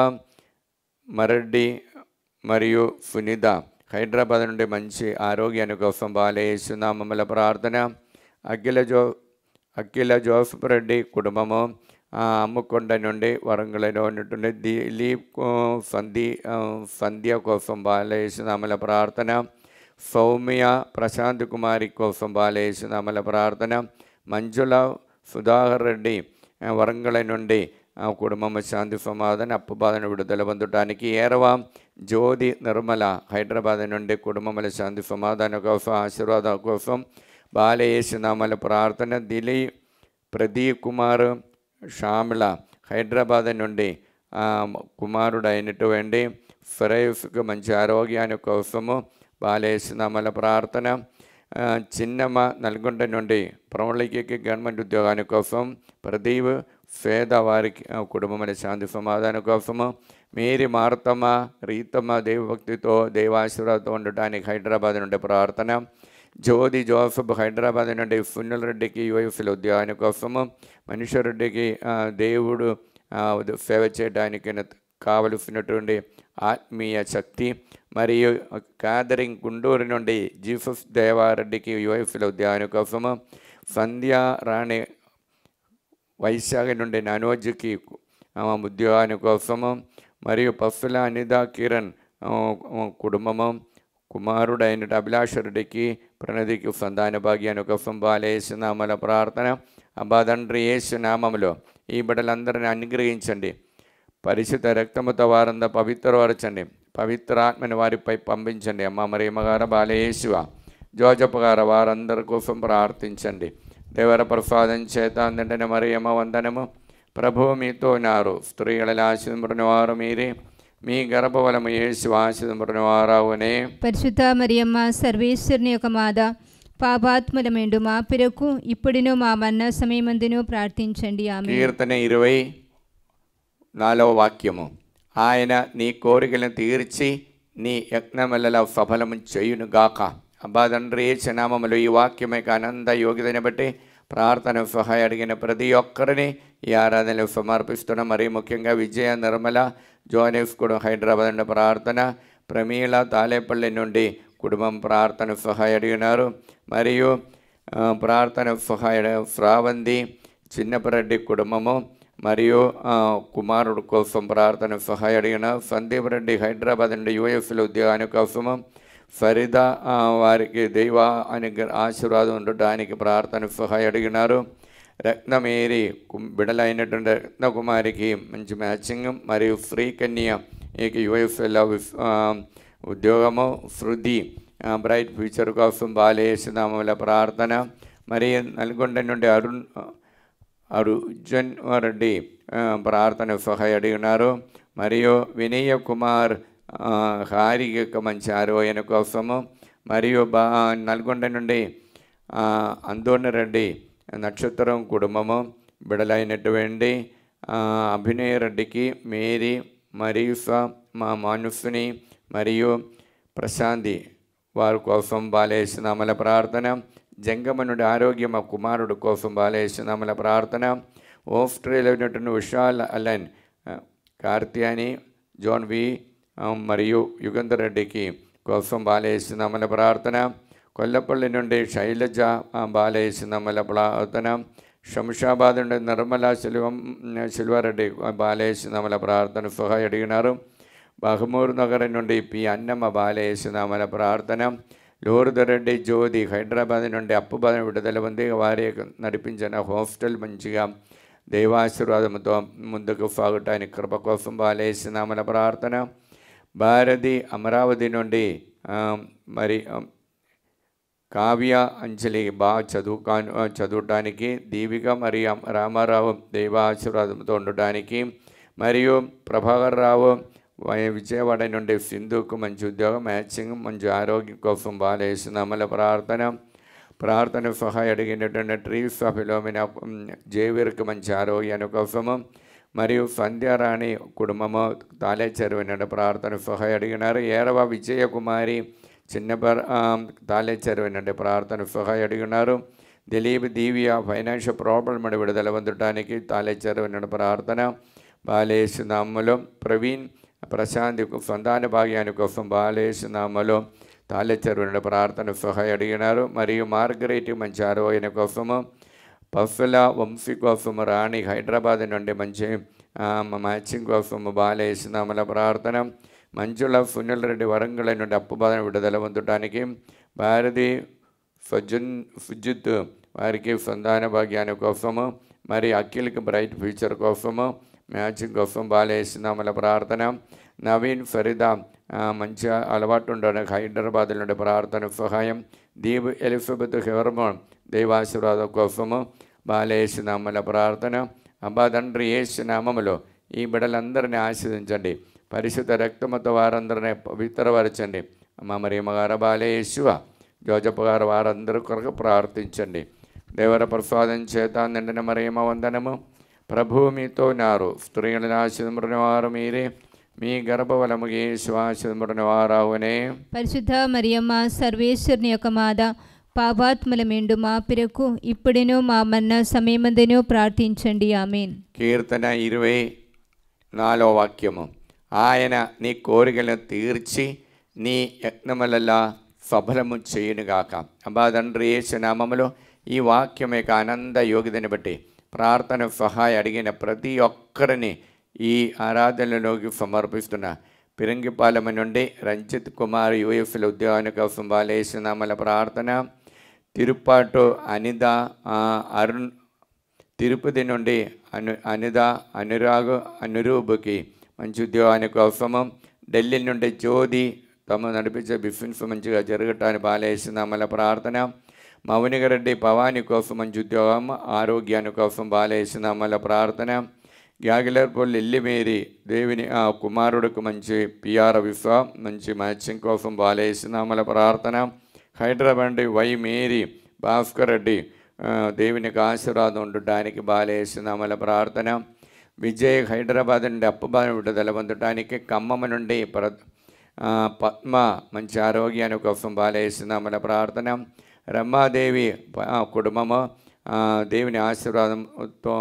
మరడ్డి మరియు సునీత హైదరాబాద్ నుండి మంచి ఆరోగ్యాని కోసం బాలేసునామల ప్రార్థన. అఖిల జోసఫ్ రెడ్డి కుటుంబము అమ్ముకొండ నుండి వరంగల్లో ఉన్నటువంటి దిలీప్ సంధ్య కోసం బాలేసునామల ప్రార్థన. సౌమ్య ప్రశాంత్ కుమారి కోసం బాలేసునామల ప్రార్థన. మంజుల సుధాకర్ రెడ్డి వరంగల్ నుండి కుటుంబం శాంతి సమాధానం అప్పు బాధను విడుదల పొందడానికి. ఏరవ జ్యోతి నిర్మల హైదరాబాద్ నుండి కుటుంబముల శాంతి సమాధానం కోసం ఆశీర్వాదం కోసం బాలేసునామల ప్రార్థన. ప్రదీప్ కుమార్ శ్యామల హైదరాబాద్ నుండి కుమారుడైనటువంటి ఫరైఫ్కి మంచి ఆరోగ్యాని కోసము బాలేసునామల ప్రార్థన. చిన్నమ్మ నల్గొండ నుండి ప్రణాళికకి గవర్నమెంట్ ఉద్యోగాని కోసం. ప్రదీప్ పేద వారికి కుటుంబమైన శాంతి సమాధానం కోసము. మేరీ, మార్తమ్మ, రీతమ్మ దైవభక్తితో దైవాశీర్వాదంతో ఉండటానికి హైదరాబాద్ నుండి ప్రార్థన. జ్యోతి జోసఫ్ హైదరాబాద్ నుండి సునీల్ రెడ్డికి యూఎఫ్లో ఉద్యోగాని కోసము. మనుష్యరెడ్డికి దేవుడు సేవ చేయడానికి కావలసినటువంటి ఆత్మీయ శక్తి. మరియు క్యాదరింగ్ గుంటూరు నుండి జీసస్ దేవారెడ్డికి యూఎఫ్లో ఉద్యోగాని కోసము. సంధ్యా రాణి వైశాఖ నుండి మనోజ్కి ఉద్యోగాని కోసము. మరియు పసుల అనిత కిరణ్ కుటుంబము కుమారుడైన అభిలాష్ రెడ్డికి ప్రణతికి సంతాన భాగ్యాన్ని కోసం బాలేసునామల ప్రార్థన. అబ్బా తండ్రి యేసు నామములో ఈ బిడ్డలందరినీ అనుగ్రహించండి. పరిశుద్ధ రక్తముతో వారంతా పవిత్రపరచండి. పవిత్రాత్మని వారిపై పంపించండి. అమ్మ మరియమ్మ గారు, బాలయేసువ, జోజప్ప గారు వారందరి కోసం ప్రార్థించండి. దేవర ప్రసాదం చేత అందంటే మరియమ్మ వందనము. ప్రభువు మీతో ఉన్నారు. స్త్రీలలో ఆశీర్వదింపబడిన వారు మీరే. మీ గర్భఫలము యేసు ఆశీర్వదింపబడిన వారవునే. పరిశుద్ధ మరియమ్మ సర్వేశ్వరుని యొక్క మాత, పాపాత్ములమేండు మా పిరకు ఇప్పుడును మా మరణ సమయమందును ప్రార్థించండి. ఆమేన్. కీర్తన 24వ వాక్యము. ఆయన నీ కోరికలను తీర్చి నీ యజ్ఞములలో సఫలము చేయునుగాక. అబ్బా తండ్రి యేసు నామములో ఈ వాక్యమే ఆనంద యోగ్యతని బట్టి ప్రార్థన సహాయం అడిగిన ప్రతి ఒక్కరిని ఈ ఆరాధనలు సమర్పిస్తున్నాం. మరీ ముఖ్యంగా విజయ, నిర్మల, జోనెఫ్ కూడా హైదరాబాద్ నుండి ప్రార్థన. ప్రమీల తాలేపల్లి నుండి కుటుంబం ప్రార్థన సహాయం అడిగినారు. మరియు ప్రార్థన సహాయ శ్రావంతి చిన్నపరెడ్డి కుటుంబము మరియు కుమారుడు కోసం ప్రార్థన సహాయం అడిగిన. సందీప్ రెడ్డి హైదరాబాద్ నుండి యూఎఫ్లో ఉద్యోగాని కోసము. ఫరీదా వారికి దైవ ఆశీర్వాదం ఉండటానికి ప్రార్థన సహాయం అడిగినారు. రత్నమేరి బిడలైనటువంటి రత్నకుమారికి మంచి మ్యాచింగ్. మరియు శ్రీకన్య యూఎఫ్లో ఉద్యోగము. శృతి బ్రైట్ ఫ్యూచర్ కోసం బాలేసునామల ప్రార్థన. మరియు నల్గొండ నుండి అర్జున్ రెడ్డి ప్రార్థన సహాయం అడిగినారు. మరియు వినయ కుమార్ హారిక మంచి ఆరోగ్యం కోసము. మరియు నల్గొండ నుండి అందోని రెడ్డి నక్షత్రం కుటుంబము. బిడలైనటువంటి అభినయ్ రెడ్డికి, మేరీ, మరీఫా, మా మానుఫ్ని మరియు ప్రశాంతి వారి కోసం బాలేస్తున్నామల ప్రార్థన. జంగమనుడి ఆరోగ్య మా కుమారుడు కోసం బాలేస్తున్నామల ప్రార్థన. ఆస్ట్రేలియా ఉన్నటువంటి విశాల్ అలన్, కార్త్యాని, జాన్ వి మరియు యుగంధర్ రెడ్డికి కోసం బాలేస్తున్నామల ప్రార్థన. కొల్లపల్లి నుండి శైలజ బాలేస్తున్నామల ప్రార్థన. శంషాబాద్ నుండి నిర్మల శిల్వారెడ్డి బాలేస్తున్నామల ప్రార్థన సహాయ అడిగినారు. బహమూర్ నగర్ నుండి పి అన్నమ్మ బాలేస్తున్నామల ప్రార్థన. లోరుదరెడ్డి జ్యోతి హైదరాబాద్ నుండి అప్పుబాధ విడుదల ఉంది. వారి నడిపించిన హాస్టల్ మంచిగా దైవాశీర్వాదంతో ముందుకు సాగటానికి కృప కోసం బాలేస్తున్నామల ప్రార్థన. భారతి అమరావతి నుండి మరి కావ్య అంజలి బాగా చదవటానికి, దీపిక మరియు రామారావు దైవాశీర్వాదంతో ఉండటానికి, మరియు ప్రభాకర్ రావు విజయవాడ నుండి సింధుకు మంచి ఉద్యోగం, మ్యాచింగ్, మంచి ఆరోగ్యం కోసం బాలేస్తున్నామల ప్రార్థన సహాయ అడిగినటువంటి ట్రీస్ ఆఫ్ ఫిలోమినా జేవియర్కి మంచి ఆరోగ్యాన్ని కోసము, మరియు సంధ్యారాణి కుటుంబము తాళేచెరువు ప్రార్థన సహాయ అడిగినారు. ఏరవ విజయకుమారి చిన్న తాళేచెరువు ప్రార్థన సహాయ అడిగినారు. దిలీప్ దీవ్య ఫైనాన్షియల్ ప్రాబ్లం నుండి విడుదల పొందటానికి తాళేచెరువు ప్రార్థన బాలేస్తున్నామలో. ప్రవీణ్ ప్రశాంత్ సంతాన భాగ్యాని కోసం బాలేస్తున్నామలో తాళేచెరువు ప్రార్థన సహాయ అడిగినారు. మరియు మార్గరేట్ మంచి ఆరోగ్యం కోసము, పఫ్ఫల వంశీ కోసము, రాణి హైదరాబాద్ నుండి మంచి మ్యాచింగ్ కోసము బాలేస్తున్నామల ప్రార్థన. మంజుల సునీల్ రెడ్డి వరంగల్ నుండి అప్పుబాధ విడుదల పొందటానికి, భారతి సుజిత్ వారికి సంతాన భాగ్యాన్ని కోసము, మరి అఖిల్కి బ్రైట్ ఫ్యూచర్ కోసము, మ్యాచింగ్ కోసం బాలేస్తున్నామల ప్రార్థన. నవీన్ ఫరీదా మంచి అలవాటు ఉండడానికి హైదరాబాద్ నుండి ప్రార్థన సహాయం. దీప్ ఎలిజబెత్ హెవర్మోన్ దైవాశీర్వాదం కోసము బాలేస్తున్నామల ప్రార్థన. అబ్బా తండ్రి యేసు నామములో ఈ బిడ్డలందరినీ ఆశీర్వదించండి. పరిశుద్ధ రక్తముతో వారందరినీ పవిత్రపరచండి. అమ్మ మరియమ్మ గారు, బాలేశువ జోజప్ప గారు వారందరూ కొరకు ప్రార్థించండి. దేవర ప్రసాదం చేత నిండిన మరియమ్మ వందనము. ప్రభువు మీతో ఉన్నారు. స్త్రీలను ఆశీర్వదించిన వారు మీరే, మీ గర్భఫలము యేసు ఆశీర్వదించిన వారవునే. పరిశుద్ధ మరియమ్మ సర్వేశ్వరుని యొక్క మాత, పాపాత్ముల మెండు మా పిరకు ఇప్పుడును మా మరణ సమయమందును ప్రార్థించండి. ఆమేన్. కీర్తన 24వ వాక్యము. ఆయన నీ కోరికలను తీర్చి నీ యత్నములలో సఫలము చేయునుగాక. అబ్బా తండ్రి యేసు నామములో ఈ వాక్యం యొక్క ఆనంద యోగ్యతని బట్టి ప్రార్థన సహాయ అడిగిన ప్రతి ఒక్కరిని ఈ ఆరాధనలోకి సమర్పిస్తున్న పిరంగిపాలెం నుండి రంజిత్ కుమార్ యూఎఫ్ల ఉద్యోగాన్ని కోసం బాలేస్తున్నామల ప్రార్థన. తిరుపాటు అనిత అరుణ్, తిరుపతి నుండి అనిత అనురూపుకి మంచి ఉద్యోగాన్ని కోసము, ఢిల్లీ నుండి జ్యోతి తమ నడిపించే బిజినెస్ మంచిగా జరగటానికి బాలేస్తున్నామల ప్రార్థన. మౌనిగరెడ్డి భవాని కోసం మంచి ఉద్యోగం, ఆరోగ్యాన్ని కోసం బాలేస్తున్నామల ప్రార్థన. గ్యాగిలర్పల్లి ఎల్లిమేరి దేవుని కుమారుడికి మంచి పిఆర్ విశ్వ మంచి మ్యాచింగ్ కోసం బాలేస్తున్నామల ప్రార్థన. హైదరాబాద్ వై మేరీ భాస్కర్ రెడ్డి దేవునికి ఆశీర్వాదం ఉండటానికి బాలేస్తున్నామల ప్రార్థన. విజయ్ హైదరాబాద్ నుండి అప్పుబాధ విడుదల పొందటానికి, ఖమ్మం నుండి పద్మ మంచి ఆరోగ్యాన్ని కోసం బాలేస్తున్నామల ప్రార్థన. రమాదేవి కుటుంబము దేవుని ఆశీర్వాదంతో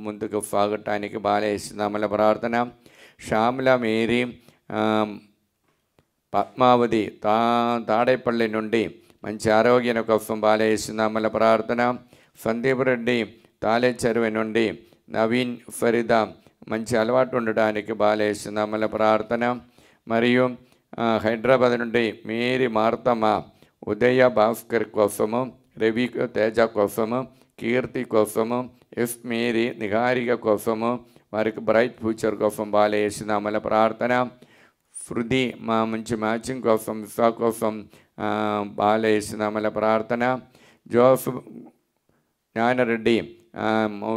ముందుకు సాగటానికి బాలేస్తున్నామల ప్రార్థన. శ్యామల మేరీ పద్మావతి తాడేపల్లి నుండి మంచి ఆరోగ్యం కోసం బాలేస్తున్నామల ప్రార్థన. సందీప్ రెడ్డి తాళేచెరువు నుండి నవీన్ ఫరీదా మంచి అలవాటు ఉండడానికి బాలేస్తున్నామల ప్రార్థన. మరియు హైదరాబాద్ నుండి మేరీ మార్తమ్మ ఉదయ భాస్కర్ కోసము, రవి తేజ కోసము, కీర్తి కోసము, ఎస్ మేరీ నిహారిక కోసము, వారికి బ్రైట్ ఫ్యూచర్ కోసం బాలేస్తున్నామల ప్రార్థన. శృతి మా మంచి మ్యాచింగ్ కోసం, విశ్వా కోసం బాలేస్తున్నామల ప్రార్థన. జోసఫ్ జ్ఞానరెడ్డి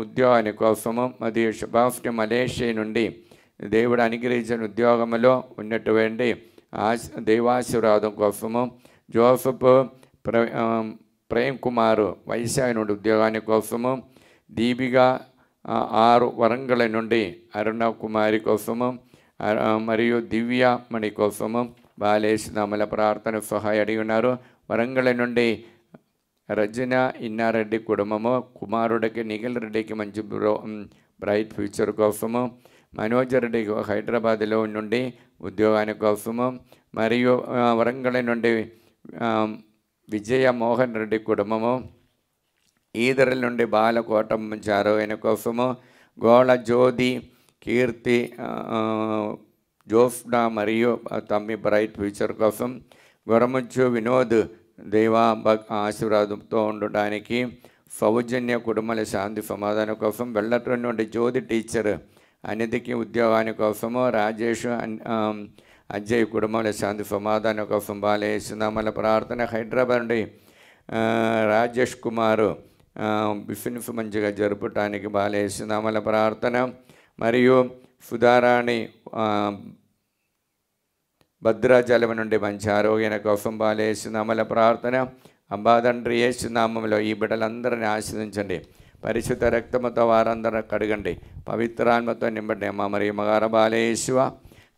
ఉద్యోగాని కోసము, మరియు శుభాఫ్టి మలేషియా నుండి దేవుడు అనుగ్రహించిన ఉద్యోగంలో ఉన్నటువంటి దైవాశీర్వాదం కోసము. జోసఫ్ ప్రేమ్ కుమార్ వైశాఖ నుండి ఉద్యోగాని కోసము. దీపిక 6 వరంగల్ నుండి అరుణ కుమారి కోసము మరియు దివ్యమణి కోసము బాలేసునామల ప్రార్థన సహాయ అడిగి ఉన్నారు. వరంగల్ నుండి రజన ఇన్నారెడ్డి కుటుంబము, కుమారుడికి నిఖిల్ రెడ్డికి మంచి బ్రైట్ ఫ్యూచర్ కోసము, మనోజ్ రెడ్డి హైదరాబాద్లో నుండి ఉద్యోగాని కోసము, మరియు వరంగల్ నుండి విజయ మోహన్ రెడ్డి కుటుంబము, ఈదరల నుండి బాలకోటం చారోయన కోసము, గోళ జ్యోతి కీర్తి జోఫ్నా మరియు తమ్మి బ్రైట్ ఫ్యూచర్ కోసం, గొరముచ్చు వినోద్ దైవ ఆశీర్వాదంతో ఉండడానికి, సౌజన్య కుటుంబాల శాంతి సమాధానం కోసం, వెల్లట్ల నుండి జ్యోతి టీచర్ అనిధికి ఉద్యోగాని కోసము, రాజేష్ అజయ్ కుటుంబాల శాంతి సమాధానం కోసం బాలేసునామల ప్రార్థన. హైదరాబాద్ నుండి రాజేష్ కుమారు బిఫిన్స్ మంచిగా జరుపుటానికి బాలేసునామల ప్రార్థన. మరియు సుధారాణి భద్రాచలం నుండి మంచి ఆరోగ్యం కోసం బాలేసునామల ప్రార్థన. అబ్బాదండ్రి యేసునామంలో ఈ బిడ్డలందరినీ ఆశీర్వదించండి. పరిశుద్ధ రక్తముతో వారందరూ కడగండి, పవిత్రాత్మతో నింపండి. అమ్మ మరియు మగార బాలేశివ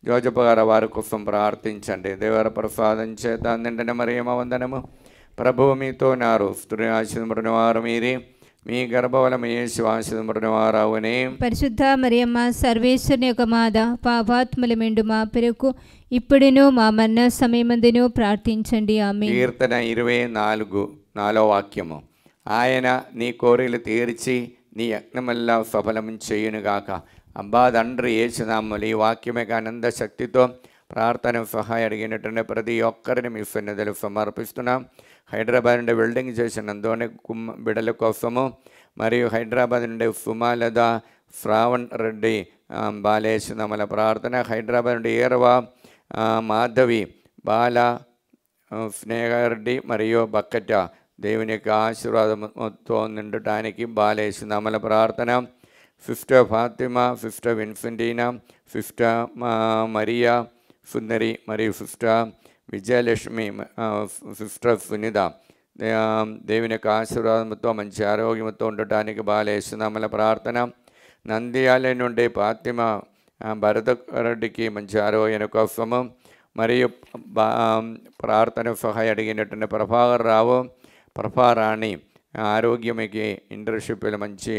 జోజపగార వారి కోసం ప్రార్థించండి. దేవర ప్రసాదం చేత నిండిన మరియమ్మ వందనము. ప్రభువు మీతో నారు, స్త్రీ ఆశీర్వదింపబడిన వారు మీరే, మీ గర్భఫలము యేసు ఆశీర్వదింపబడిన వారవునే. పరిశుద్ధ మరియమ్మ సర్వేశ్వరుని యొక్క మాత, పాపాత్ముల మెండు మా పెరకు ఇప్పుడును మా మరణ సమయమందును ప్రార్థించండి. ఆమేన్. కీర్తన 24 వాక్యము. ఆయన నీ కోరికలు తీర్చి నీ యజ్ఞమల్లా సఫలము చేయునుగాక. అబ్బా తండ్రి యేసునామములో ఈ వాక్యమే ఆనంద శక్తితో ప్రార్థన సహాయం అడిగినటువంటి ప్రతి ఒక్కరిని మీ సన్నిధిలో సమర్పిస్తున్నాం. హైదరాబాద్ నుండి వెల్డింగ్ చేసినందునే బిడల కోసము, మరియు హైదరాబాద్ నుండి సుమాలద శ్రావణ్ రెడ్డి బాలేసునామల ప్రార్థన. హైదరాబాద్ నుండి ఏరవ మాధవి బాల స్నేహారెడ్డి మరియు బక్కట దేవుని యొక్క ఆశీర్వాదంతో నిండటానికి బాలేసునామల ప్రార్థన. Sister Fatima, sister Vincentina, sister Maria Sundari మరియు సిస్టర్ విజయలక్ష్మి, సిస్టర్ సునిత దేవుని యొక్క ఆశీర్వాదంతో మంచి ఆరోగ్యంతో ఉండటానికి బాలేసునామల ప్రార్థన. నంద్యాల నుండి ఫాతిమా భరతరెడ్డికి మంచి ఆరోగ్యం కోసము, మరియు ప్రార్థన సహాయం అడిగినటువంటి ప్రభాకర్ రావు ప్రభారాణి ఆరోగ్యమికి ఇంటర్న్షిప్లో మంచి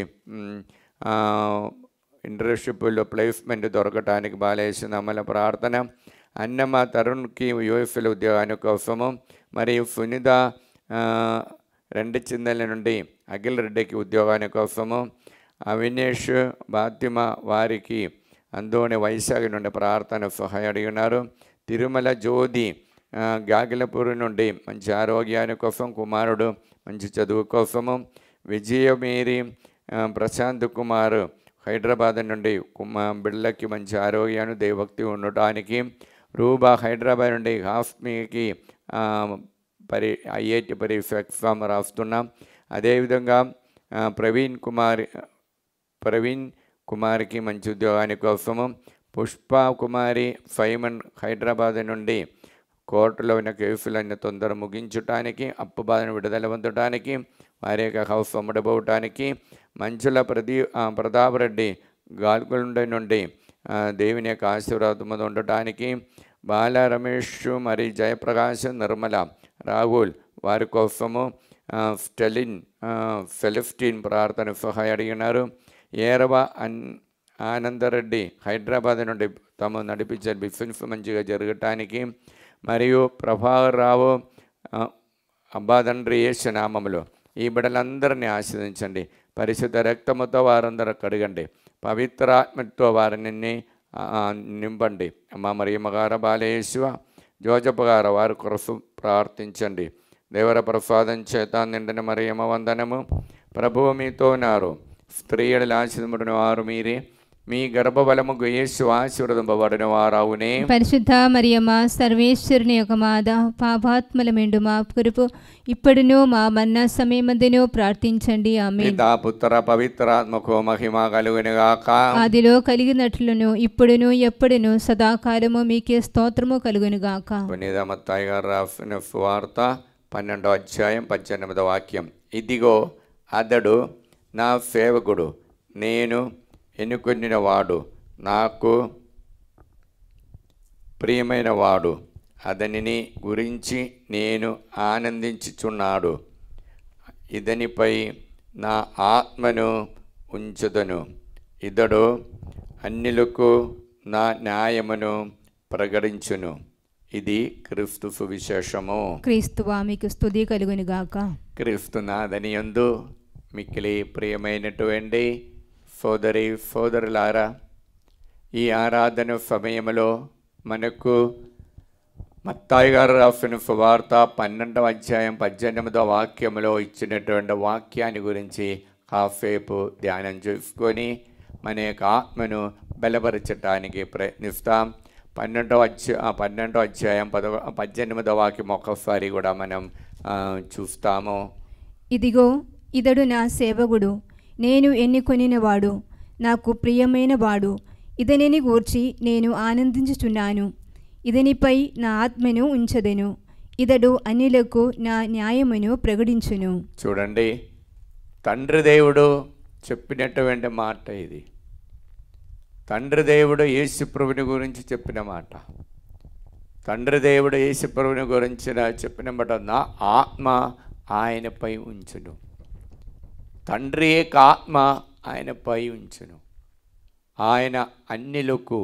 ఇంటర్న్షిప్లో ప్లేస్మెంట్ దొరకటానికి బాలేసునామల ప్రార్థన. అన్నమ్మ తరుణ్కి యూఎస్లో ఉద్యోగాని కోసము, మరియు సునీత రెండు చిందల నుండి అఖిల్ రెడ్డికి ఉద్యోగాని కోసము, అవినేష్ బాతిమ వారికి అందోని వైశాఖ నుండి ప్రార్థన సహాయం అడిగినారు. తిరుమల జ్యోతి గాగిలపూర్ నుండి మంచి ఆరోగ్యాని కోసం, కుమారుడు మంచి చదువు కోసము, విజయమేరి ప్రశాంత్ కుమార్ హైదరాబాద్ నుండి బిడ్డలకి మంచి ఆరోగ్యాన్ని దైవభక్తి ఉండటానికి, రూబా హైదరాబాద్ నుండి హాస్మీకి ఐఐటి పరీక్ష ఎగ్జామ్ రాస్తున్నాం. అదేవిధంగా ప్రవీణ్ కుమార్కి మంచి ఉద్యోగాని కోసము, పుష్ప కుమారి సైమన్ హైదరాబాద్ నుండి కోర్టులో ఉన్న కేసులన్నీ తొందర ముగించడానికి, అప్పు బాధను విడుదల పొందడానికి, వారి యొక్క హౌస్ అమ్మడబోవటానికి, మంచుల ప్రతాప్ రెడ్డి గాల్కొండ నుండి దేవుని యొక్క ఆశీర్వాదం ఉండటానికి, బాల రమేష్ మరి జయప్రకాష్ నిర్మల రాహుల్ వారి కోసము, సెలెస్టిన్ ప్రార్థన సహాయం అడిగినారు. ఏరవ ఆనందరెడ్డి హైదరాబాద్ నుండి తాము నడిపించే బిజినెస్ మంచిగా జరగటానికి, మరియు ప్రభాకర్ రావు అబ్బాదండ్రి యేసు నామములో ఈ బిడ్డలందరినీ ఆశీర్వదించండి. పరిశుద్ధ రక్తముతో వారందరూ కడగండి, పవిత్రాత్మతో వారిని నింపండి. అమ్మ మరియు మగార బాలయేశువ జోజపగార వారి కొరకు ప్రార్థించండి. దేవర ప్రసాదం చేత నిండిన మరియమ్మ వందనము. ప్రభువు మీతో ఉన్నారు, స్త్రీలను ఆశీర్వదింపబడిన వారు మీరే, మీ గర్భఫలము యేసు ఆశీర్వదింపబడిన వారవునే. పరిశుద్ధ మరియమ్మ సర్వేశ్వరుని యొక్క మాత, పాపాత్ముల మెండు మా కొరకు ఇప్పుడును మా మరణ సమయమందును ప్రార్థించండి. ఆమేన్. పితా పుత్ర పవిత్రాత్మకు మహిమ కలుగునుగాక. ఆదిలో కలిగినట్లును ఇప్పుడును ఎప్పుడును సదాకాలము మీకే స్తోత్రము కలుగునుగాక. పునీత మత్తయి గారు రాసిన సువార్త 12వ అధ్యాయం 18వ వాక్యం. ఇదిగో అతడు నా సేవకుడు, నేను ఎన్నుకొనిన వాడు, నాకు ప్రియమైన వాడు, అతనిని గురించి నేను ఆనందించుచున్నాడు. ఇతనిపై నా ఆత్మను ఉంచుదను. ఇతడు అన్యులకు నా న్యాయమును ప్రకటించును. ఇది క్రీస్తు సువిశేషము. క్రీస్తువా మీకు స్తుతి కలుగును గాక. క్రీస్తు నాథనియందు మిక్కిలి ప్రియమైనటువంటి సోదరి సోదరులారా, ఈ ఆరాధన సమయంలో మనకు మత్తాయి గారు రాసిన సువార్త 12వ అధ్యాయం 18వ వాక్యంలో ఇచ్చినటువంటి వాక్యాన్ని గురించి కాసేపు ధ్యానం చేసుకొని మన యొక్క ఆత్మను బలపరచటానికి ప్రయత్నిస్తాం. 12వ అధ్యాయం 18వ వాక్యం ఒక్కసారి కూడా మనం చూస్తాము. ఇదిగో ఇతడు నా సేవకుడు, నేను ఎన్నుకొనినవాడు, నాకు ప్రియమైన వాడు, ఇతనిని గూర్చి నేను ఆనందించుచున్నాను. ఇతనిపై నా ఆత్మను ఉంచదెను. ఇతడు అన్యులకు నా న్యాయమును ప్రకటించును. చూడండి, తండ్రి దేవుడు చెప్పినటువంటి మాట ఇది. తండ్రి దేవుడు యేసుప్రభుని గురించి చెప్పిన మాట. తండ్రి దేవుడు యేసుప్రభుని గురించి చెప్పిన మాట, నా ఆత్మ ఆయనపై ఉంచును. తండ్రి యొక్క ఆత్మ ఆయనపై ఉంచును. ఆయన అన్యులకు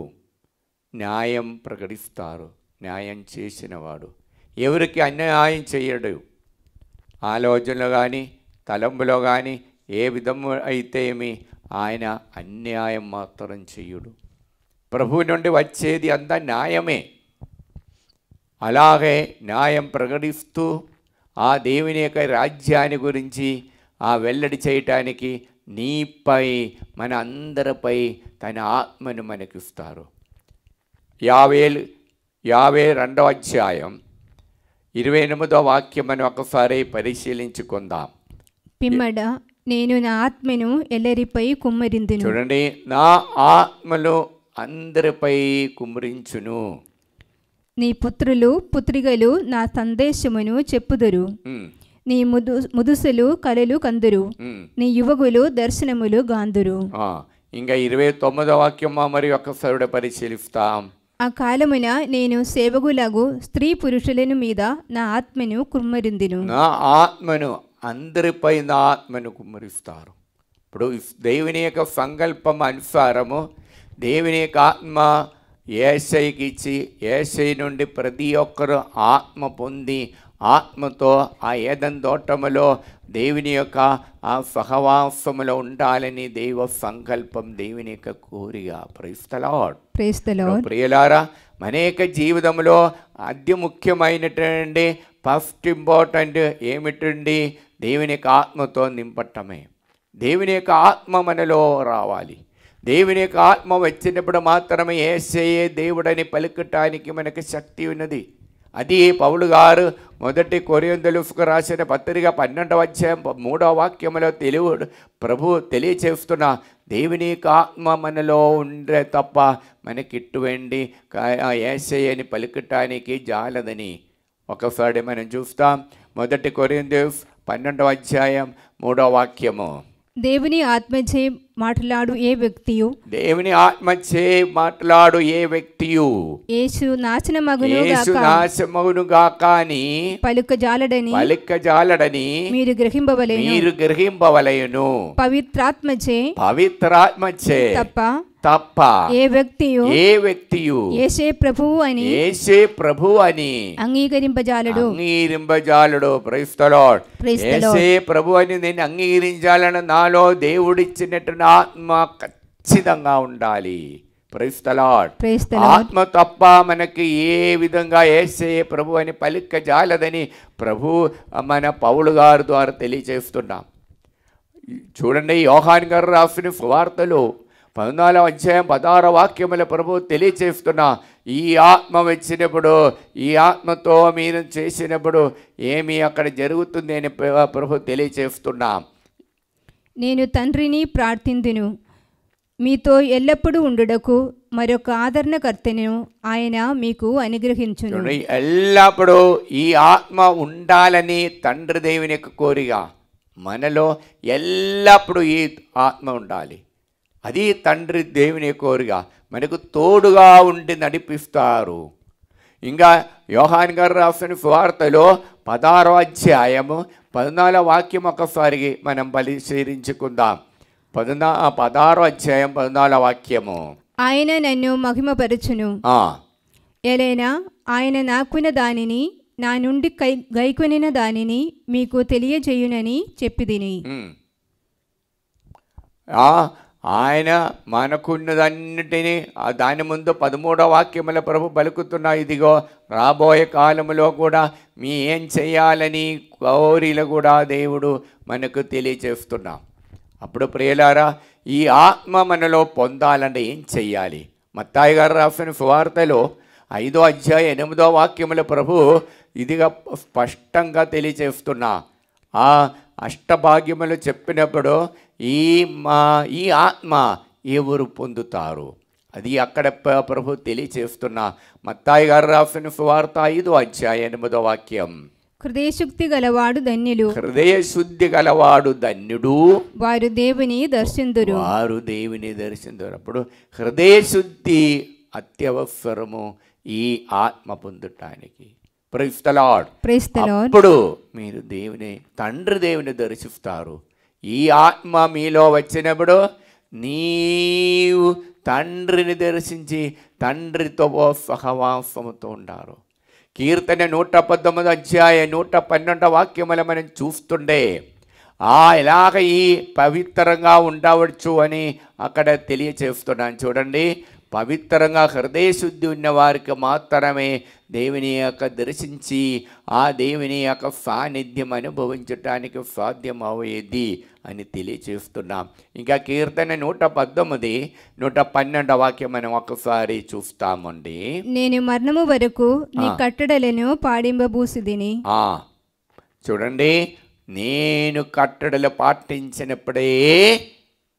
న్యాయం ప్రకటిస్తారు. న్యాయం చేసినవాడు, ఎవరికి అన్యాయం చేయడు. ఆలోచనలో కానీ తలంపులో కానీ ఏ విధము అయితే ఏమి ఆయన అన్యాయం మాత్రం చెయ్యడు. ప్రభువు నుండి వచ్చేది అంతా న్యాయమే. అలాగే న్యాయం ప్రకటిస్తూ ఆ దేవుని యొక్క రాజ్యాన్ని గురించి వెల్లడి చేయటానికి నీపై మన అందరిపై తన ఆత్మను మనకిస్తారు. 52వ అధ్యాయం 28వ వాక్యం మనం ఒకసారి పరిశీలించుకుందాం. పిమ్మట నేను నా ఆత్మను ఎల్లరిపై కుమ్మరిందును. చూడండి, నా ఆత్మను అందరిపై కుమ్మరించును. నీ పుత్రులు పుత్రికలు నా సందేశమును చెప్పుదురు. నీ ముదుసులు కలలు కందురు. నీ యువకులు దర్శనములు గాందురు. ఇంకా 29వ వాక్యం మరి ఒక్కసారి పరిశీలిస్తాం. ఆ కాలమున నేను సేవకులగు స్త్రీ పురుషులను మీద నా ఆత్మను కుమ్మరిందును. నా ఆత్మను అందరిపై నా ఆత్మను కుమ్మరిస్తారు. ఇప్పుడు దేవుని యొక్క సంకల్పం అనుసారము దేవుని యొక్క ఆత్మ యేసయ్యకి ఇచ్చి యేసయ్య నుండి ప్రతి ఒక్కరు ఆత్మ పొంది ఆత్మతో ఆ ఏదెన్ తోటములో దేవుని యొక్క ఆ సహవాసములో ఉండాలని దైవ సంకల్పం, దేవుని యొక్క కోరిక. Praise the lord. ప్రియులారా, మన యొక్క జీవితంలో అతి ముఖ్యమైనటువంటి ఫస్ట్ ఇంపార్టెంట్ ఏమిటండి? దేవుని యొక్క ఆత్మతో నింపటమే. దేవుని యొక్క ఆత్మ మనలో రావాలి. దేవుని యొక్క ఆత్మ వచ్చినప్పుడు మాత్రమే యేసయ్యే దేవుడని పలుకటానికి మనకు శక్తి ఉన్నది. అది పౌలు గారు 1 కొరింథీయులకు రాసిన పత్రిక 12వ అధ్యాయం 3వ వాక్యంలో ప్రభు తెలియచేస్తున్న దేవుని యొక్క ఆత్మ మనలో ఉండే తప్ప మనకిటువంటి యేసయ్యని పలుకటానికి జాలదని ఒకసారి మనం చూస్తాం. 1 కొరింథీయులకు 12వ అధ్యాయం 3వ వాక్యము. దేవుని ఆత్మచే మాట్లాడు ఏ వ్యక్తియు, దేవుని ఆత్మచే మాట్లాడు ఏ వ్యక్తియు యేసు నాశనమగును గాక అని పలుకజాలడని మీరు గ్రహింపవలెను. పవిత్రాత్మచే తప్ప ఏ వ్యక్తియు యేసే ప్రభువు అని అంగీకరింపజాలడు. Praise the lord. యేసే ప్రభు అని నేను అంగీకరించాలని నాలో దేవుడిచ్చినట్టు ఆత్మ ఖచ్చితంగా ఉండాలి. Praise the lord. ఆత్మ తప్ప మనకి ఏ విధంగా యేసే ప్రభు అని పలుకజాలదని ప్రభు మన పౌలు గారి ద్వారా తెలియజేస్తున్నాం. చూడండి, యోహాను గారు రాసిన సువార్తలో 14వ అధ్యాయం 16వ వాక్యముల ప్రభు తెలియచేస్తున్నా, ఈ ఆత్మ వచ్చినప్పుడు, ఈ ఆత్మతో మీరు చేసినప్పుడు ఏమి అక్కడ జరుగుతుంది అని ప్రభు తెలియచేస్తున్నా. నేను తండ్రిని ప్రార్థింతును, మీతో ఎల్లప్పుడూ ఉండుటకు మరొక ఆదరణకర్తను ఆయన మీకు అనుగ్రహించును. ఎల్లప్పుడూ ఈ ఆత్మ ఉండాలని తండ్రి దేవుని యొక్క కోరిక. మనలో ఎల్లప్పుడూ ఈ ఆత్మ ఉండాలి. అది తండ్రి దేవుని కోరిక, మనకు తోడుగా ఉండి నడిపిస్తారు. ఇంకా యోహాన్ గారు రాసిన సువార్తలో 16వ అధ్యాయము 14వ వాక్యం ఒకసారి మనం పరిశీలించుకుందాం. 16వ అధ్యాయం 14వ వాక్యము. ఆయన నన్ను మహిమపరచును, ఎలైనా ఆయన నాకున్న దానిని నా నుండి గైకొనిన దానిని మీకు తెలియజేయునని చెప్పిదిని. ఆయన మనకున్నదన్నిటినీ దాని ముందు 13వ వాక్యముల ప్రభు పలుకుతున్న, ఇదిగో రాబోయే కాలములో కూడా మీ ఏం చేయాలని కోరిలు కూడా దేవుడు మనకు తెలియజేస్తున్నాం. అప్పుడు ప్రియులారా, ఈ ఆత్మ మనలో పొందాలంటే ఏం చెయ్యాలి? మత్తాయి గారు రాసిన సువార్తలో 5వ అధ్యాయం 8వ వాక్యముల ప్రభు ఇదిగా స్పష్టంగా తెలియజేస్తున్నా. ఆ అష్టభాగ్యములు చెప్పినప్పుడు ఈ ఆత్మ ఎవరు పొందుతారు అది అక్కడ ప్రభు తెలియచేస్తున్నా. మత్తాయి గారు రాసిన సువార్త 5వ అధ్యాయం 8వ వాక్యం. హృదయశుద్ధి గలవాడు ధన్యులు, హృదయశుద్ధి గలవాడు ధన్యుడు, వారు దేవుని దర్శిందురు. అప్పుడు హృదయశుద్ధి అత్యవసరము ఈ ఆత్మ పొందటానికి. Praise the lord. అప్పుడు మీరు తండ్రి దేవుని దర్శిస్తారు. ఈ ఆత్మ మీలో వచ్చినప్పుడు నీవు తండ్రిని దర్శించి తండ్రితో సహవాసముతో ఉండారు. కీర్తన 119వ అధ్యాయం 112వ వాక్యముల మనం చూస్తుండే ఎలాగ ఈ పవిత్రంగా ఉండవచ్చు అని అక్కడ తెలియచేస్తున్నాను. చూడండి, పవిత్రంగా హృదయశుద్ధి ఉన్న వారికి మాత్రమే దేవుని యొక్క దర్శించి ఆ దేవుని యొక్క సాన్నిధ్యం అనుభవించటానికి సాధ్యమయ్యేది అని తెలియచేస్తున్నాం. ఇంకా కీర్తన 119, 112 వాక్యం మనం ఒకసారి చూస్తామండి. నేను మరణము వరకు నీ కట్టడలను పాడింపబూసిదిని. చూడండి, నేను కట్టడలు పాటించినప్పుడే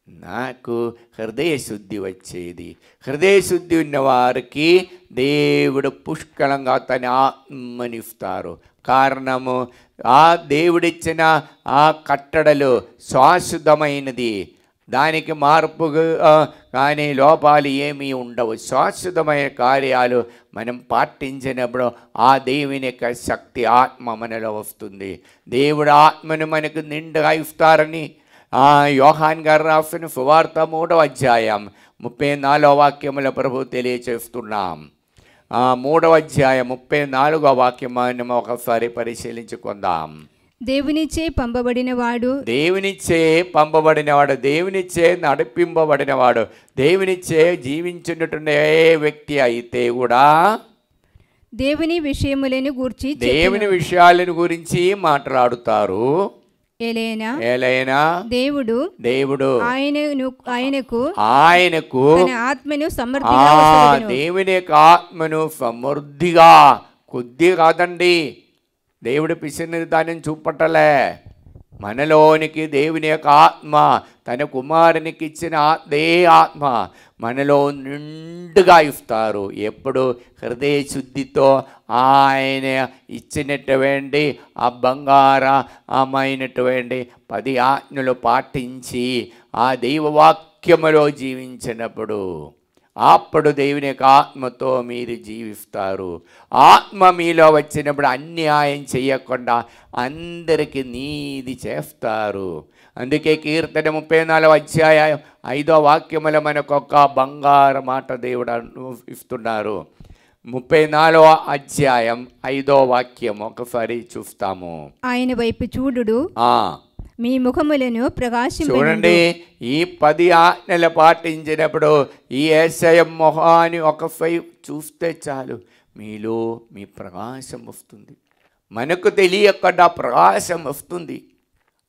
నాకు హృదయశుద్ధి వచ్చేది. హృదయశుద్ధి ఉన్న వారికి దేవుడు పుష్కలంగా తన ఆత్మనిస్తారు. కారణము ఆ దేవుడిచ్చిన ఆ కట్టడలు శాశ్వతమైనది, దానికి మార్పు కానీ లోపాలు ఏమీ ఉండవు. శాశ్వతమైన కార్యాలు మనం పాటించినప్పుడు ఆ దేవుని యొక్క శక్తి ఆత్మ మనలో వస్తుంది. దేవుడు ఆత్మను మనకు నిండుగా ఇస్తారని యోహాన్ గారు రాసిన సువార్త 3వ అధ్యాయం 34వ వాక్యముల ప్రభు తెలియచేస్తున్నాం. 3వ అధ్యాయం 34వ వాక్యమాన్ని ఒకసారి పరిశీలించుకుందాం. దేవునిచే పంపబడినవాడు, దేవునిచే నడిపింపబడినవాడు, దేవునిచే జీవించున్నటువంటి ఏ వ్యక్తి అయితే కూడా దేవుని విషయాలను గురించి మాట్లాడుతారు. ఏలైనా దేవుడు ఆయనకు ఆత్మను సమృద్ధిగా, దేవుని యొక్క ఆత్మను సమృద్ధిగా, కొద్ది కాదండి, దేవుడు పిసిని దానిని చూపట్టలే. మనలోనికి దేవుని యొక్క ఆత్మ, తన కుమారునికి ఇచ్చిన అదే ఆత్మ మనలో నిండుగా ఇస్తారు. ఎప్పుడు హృదయశుద్ధితో ఆయన ఇచ్చినటువంటి ఆ బంగారమైనటువంటి 10 ఆజ్ఞలు పాటించి ఆ దైవవాక్యములో జీవించినప్పుడు అప్పుడు దేవుని యొక్క ఆత్మతో మీరు జీవిస్తారు. ఆత్మ మీలో వచ్చినప్పుడు అన్యాయం చేయకుండా అందరికీ నీతి చేస్తారు. అందుకే కీర్తన 34వ అధ్యాయం 5వ వాక్యముల మనకు ఒక బంగారు మాట దేవుడు ఇస్తున్నారు. 34వ అధ్యాయం 5వ వాక్యం ఒకసారి చూస్తాము. ఆయన వైపు చూడుడు, మీ ముఖములను ప్రకాశింప. చూడండి, ఈ 10 ఆజ్ఞలు పాటించినప్పుడు ఈ యేసయ్య మొహాన్ని ఒకసారి చూస్తే చాలు, మీలో మీ ప్రకాశం వస్తుంది. మనకు తెలియకుండా ప్రకాశం వస్తుంది.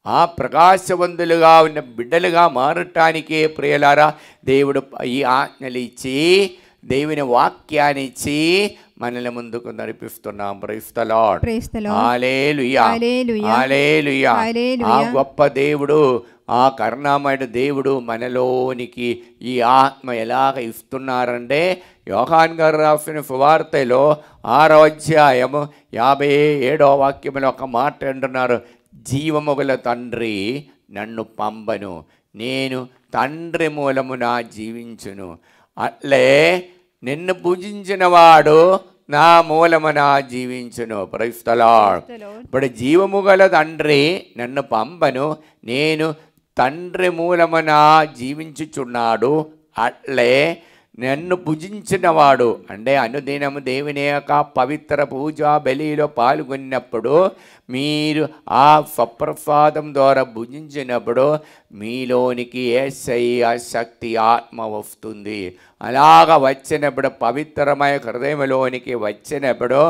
ఆ ప్రకాశవంతులుగా ఉన్న బిడ్డలుగా మారటానికే ప్రియులారా దేవుడు ఈ ఆజ్ఞలు ఇచ్చి, దేవుని వాక్యాన్ని ఇచ్చి మనల్ని ముందుకు నడిపిస్తున్నాం. Praise the lord. హల్లెలూయా, హల్లెలూయా. ఆ గొప్ప దేవుడు, ఆ కరుణామయుడు దేవుడు మనలోనికి ఈ ఆత్మ ఎలాగ ఇస్తున్నారంటే యోహాన్ గారు రాసిన సువార్తలో 6వ అధ్యాయము 57వ వాక్యంలో ఒక మాట అంటున్నారు. జీవముగల తండ్రి నన్ను పంపను, నేను తండ్రి మూలమున జీవించును. అట్లే నిన్ను పూజించిన వాడు నా మూలమున జీవించును. Praise the Lord. ఇప్పుడు జీవము గల తండ్రి నన్ను పంపను, నేను తండ్రి మూలమున జీవించుచున్నాడు. అట్లే నన్ను పూజించిన వాడు, అంటే అనుదినము దేవుని యొక్క పవిత్ర పూజా బలిలో పాల్గొన్నప్పుడు మీరు ఆ స్వప్రసాదం ద్వారా భుజించినప్పుడు మీలోనికి యేసయ్య శక్తి ఆత్మ వస్తుంది. అలాగ వచ్చినప్పుడు పవిత్రమైన హృదయంలోనికి వచ్చినప్పుడు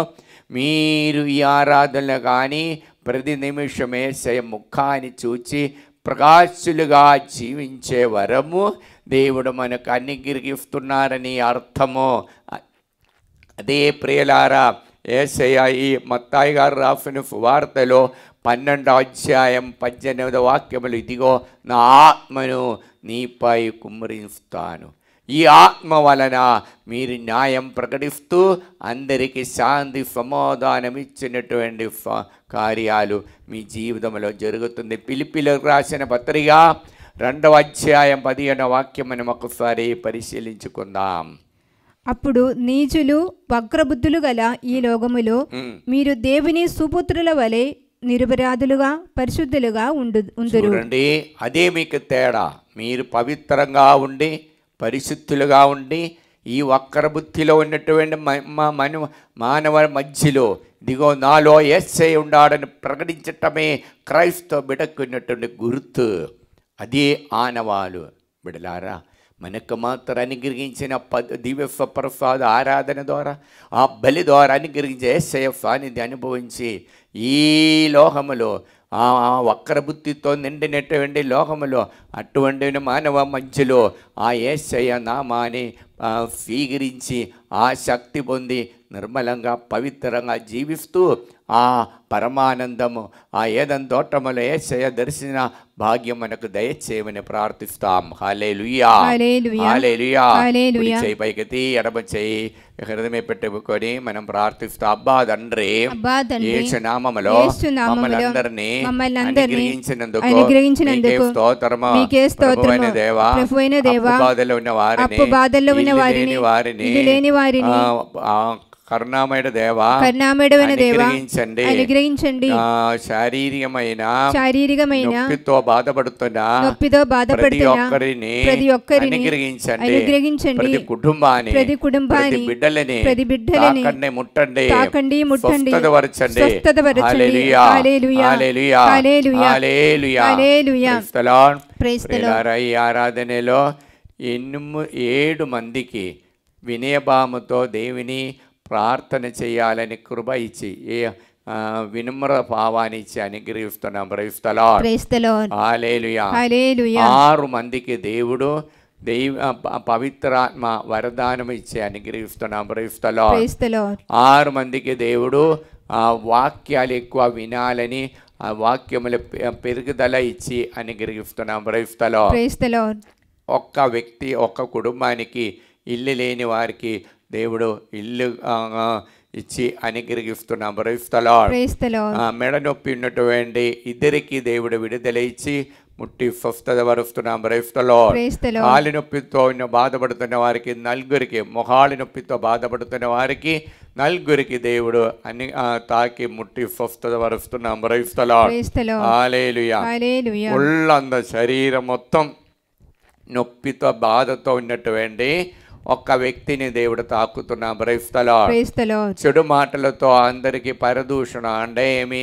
మీరు ఈ ఆరాధనలు కానీ ప్రతి నిమిషం యేసయ్య ముఖాన్ని చూచి ప్రకాశులుగా జీవించే వరము దేవుడు మనకు అనుగ్రహిస్తున్నారని అర్థము. అదే ప్రియులారా, యేసయ్య ఈ మత్తాయి గారు రాసిన సువార్తలో 12వ అధ్యాయం 18వ వాక్యములు, ఇదిగో నా ఆత్మను నీపై కుమ్మరిస్తాను. ఈ ఆత్మ వలన మీరు న్యాయం ప్రకటిస్తూ అందరికీ శాంతి సమాధానం ఇచ్చినటువంటి కార్యాలు మీ జీవితంలో జరుగుతుంది. ఫిలిప్పీయులకు రాసిన పత్రిక 2వ అధ్యాయం 15వ వాక్యం మనం ఒకసారి పరిశీలించుకుందాం. అప్పుడు నీచులు వక్రబుద్ధులు గల ఈ లోకములో మీరు దేవుని సుపుత్రుల వలె నిరపరాధులుగా పరిశుద్ధులుగా ఉందురు. చూడండి, అదే మీకు తేడా. మీరు పవిత్రంగా ఉండి పరిశుద్ధులుగా ఉండి ఈ వక్రబుద్ధిలో ఉన్నటువంటి మానవ మధ్యలో ఇదిగో నాలో యేసయ్య ఉన్నాడని ప్రకటించటమే క్రైస్తవ బిడకున్నటువంటి గుర్తు. అదే ఆనవాలు. బిడలారా, మనకు మాత్రం అనుగ్రహించిన దివ్య ప్రసాద ఆరాధన ద్వారా ఆ బలి ద్వారా అనుగ్రహించే యేసయ్య సాన్నిధ్యం అనుభవించి ఈ లోకములో ఆ వక్రబుద్ధితో నిండినటువంటి లోకములో అటువంటి మానవ మధ్యలో ఆ యేసయ్య నామాన్ని స్వీకరించి ఆ శక్తి పొంది నిర్మలంగా పవిత్రంగా జీవిస్తూ ఆ పరమానందము ఆ ఏదైనా తోటములో యేసయ్య దర్శన భాగ్యం మనకు దయచేయమని ప్రార్థిస్తాం. హల్లెలూయా, హల్లెలూయా. చేయి పైకెత్తి ఎడమ చేయి హృదయమే పెట్టుకొని మనం ప్రార్థిస్తాం. అబ్బా తండ్రి, యేసు నామములో మమ్మల్ని అందరినీ అనుగ్రహించినందుకు స్తోత్రము. ప్రభువైన దేవా, బాధలో ఉన్న వారిని లేని వారిని కరుణామయుడ దేవా అనుగ్రహించండి. శారీరకమైన నొప్పితో బాధపడుతున్న ప్రతి ఒక్కరిని అనుగ్రహించండి. ప్రతి కుటుంబాన్ని బిడ్డలని ముట్టండి, స్వస్థతపరచండి. హల్లెలూయా, హల్లెలూయా, హల్లెలూయా. ఈ ఆరాధనలో 7 మందికి వినయభావముతో దేవుని ప్రార్థన చేయాలని కృప ఇచ్చి వినమ్ర భావాన్ని ఇచ్చి అనుగ్రహిస్తున్నాం. Praise the lord. హల్లెలూయా. 6 మందికి దేవుడు పవిత్రాత్మ వరదానం ఇచ్చి అనుగ్రహిస్తున్నాం. Praise the lord. 6 మందికి దేవుడు ఆ వాక్యాలు ఎక్కువ వినాలని ఆ వాక్యముల పెరుగుదల ఇచ్చి అనుగ్రహిస్తున్నాం. Praise the lord. ఒక్క వ్యక్తి, ఒక్క కుటుంబానికి ఇల్లు లేని వారికి దేవుడు ఇల్లు ఇచ్చి అనుగ్రహిస్తున్నాం. Praise the lord. మెడ నొప్పి ఉన్నటువంటి ఇద్దరికి దేవుడు విడుదల ఇచ్చి ముట్టి స్వస్థత వరుస్తున్నాం. Praise the Lord. కాలి నొప్పితో బాధపడుతున్న వారికి 4, మొహాలి నొప్పితో బాధపడుతున్న వారికి 4 దేవుడు అన్ని తాకి ముట్టి స్వస్థత వరుస్తున్నాం. Praise the lord. హల్లెలూయా. ఒళ్ళంద శరీరం మొత్తం నొప్పితో బాధతో ఉన్నటువంటి ఒక్క వ్యక్తిని దేవుడు తాకుతున్నాం. Praise the lord. చెడు మాటలతో అందరికీ పరదూషణ అంటే ఏమి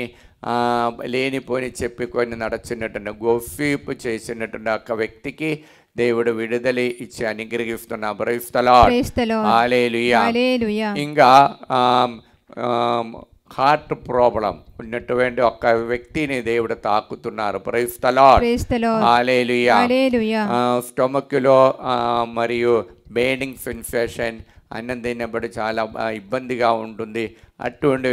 లేనిపోని చెప్పుకొని నడుచున్నట్టు గొప్పీపు చేసినట్టు ఒక్క వ్యక్తికి దేవుడు విడుదల ఇచ్చి అనుగ్రహిస్తున్నాం. Praise the lord. హల్లెలూయా. ఇంకా హార్ట్ ప్రాబ్లం ఉన్నటువంటి ఒక్క వ్యక్తిని దేవుడు తాకుతున్నారు. Praise the lord. హల్లెలూయా. స్టొమక్లో మరియు బేనింగ్ సెన్సేషన్ అన్నం తిన్నప్పుడు చాలా ఇబ్బందిగా ఉంటుంది. అటువంటి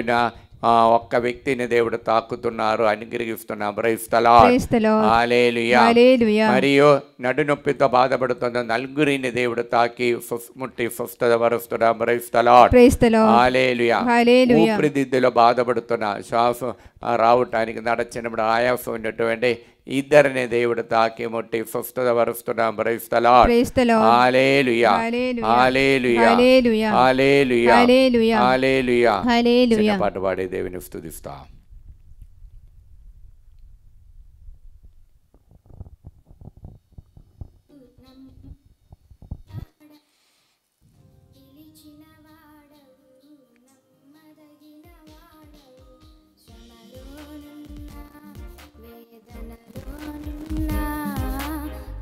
ఒక్క వ్యక్తిని దేవుడు తాకుతున్నారు, అనుగ్రహిస్తున్నారు. Praise the lord. Praise the lord. Hallelujah. Hallelujah. మరియు నడునొప్పితో బాధపడుతున్న నలుగురిని దేవుడు తాకి ముట్టి స్వస్థపరుస్తున్నారు. Praise the lord. Praise the lord. Hallelujah. Hallelujah. ఊపిరితిత్తులో బాధపడుతున్న శ్వాస రావటానికి నడచినప్పుడు ఆయాసం ఉన్నటువంటి ఇద్దరిని దేవుడు తాకి ముట్టి స్వస్థపరుస్తున్నారు. Praise the lord. Praise the lord. Hallelujah. Hallelujah. Hallelujah. Hallelujah. Hallelujah. Hallelujah. Hallelujah. Hallelujah. చిన్న పాట పాడి దేవుని స్తుతిస్తాం.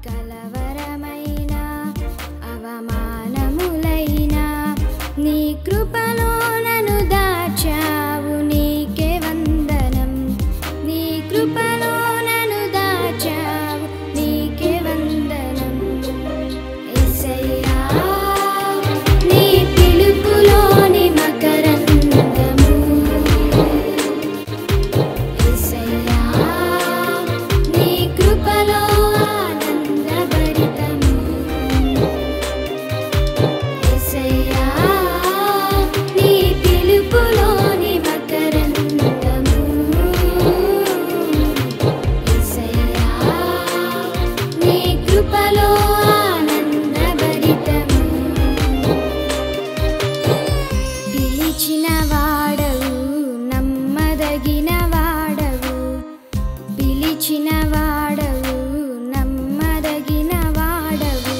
కలవరమైన అవమానములైన నీ కృపలో నన్ను దాచావు, నీకే వందనం. నీ కృపలో నన్ను దాచావు, నీకే వందనం. యేసయ్యా నీ పిలుపులోని మకరందము, యేసయ్యా నీ కృపలో ఆనందభరితము. యేసయ్యా నీ పిలుపులోని మకరందము, యేసయ్యా నీ కృపలో ఆనందభరితము. పిలిచిన వాడవు, నమ్మదగిన వాడవు, పిలిచిన వాడవు, నమ్మదగిన వాడవు.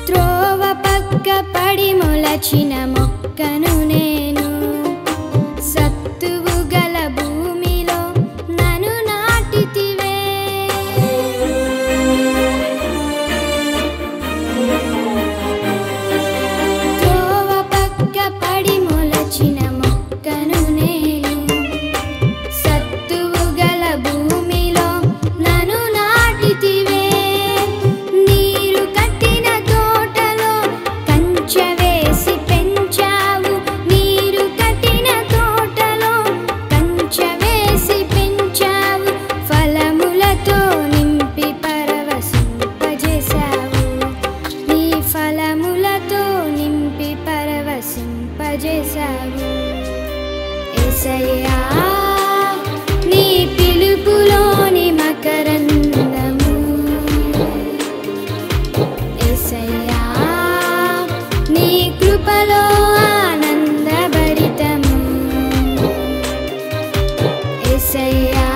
త్రోవ పక్క పడి మొలచిన మొక్కను నేను, సత్తువు గల భూమిలో నన్ను నాటితివే. త్రోవ పక్క పడి మొలచిన మొక్కను నేను, సత్తువు గల భూమిలో నన్ను నాటితివే. నీరు కట్టిన తోటలో కంచె వేసి పెంచావు, నీరు కట్టిన తోటలో కంచె వేసి పెంచావు. ఫలములతో నింపి పరవశింపజేశావు, నీ ఫలములతో నింపి పరవశింపజేశావు. యేసయ్యా నీ పిలుపులోని మకరందము, యేసయ్యా నీ కృపలో ఆనందభరితము. యేసయ్యా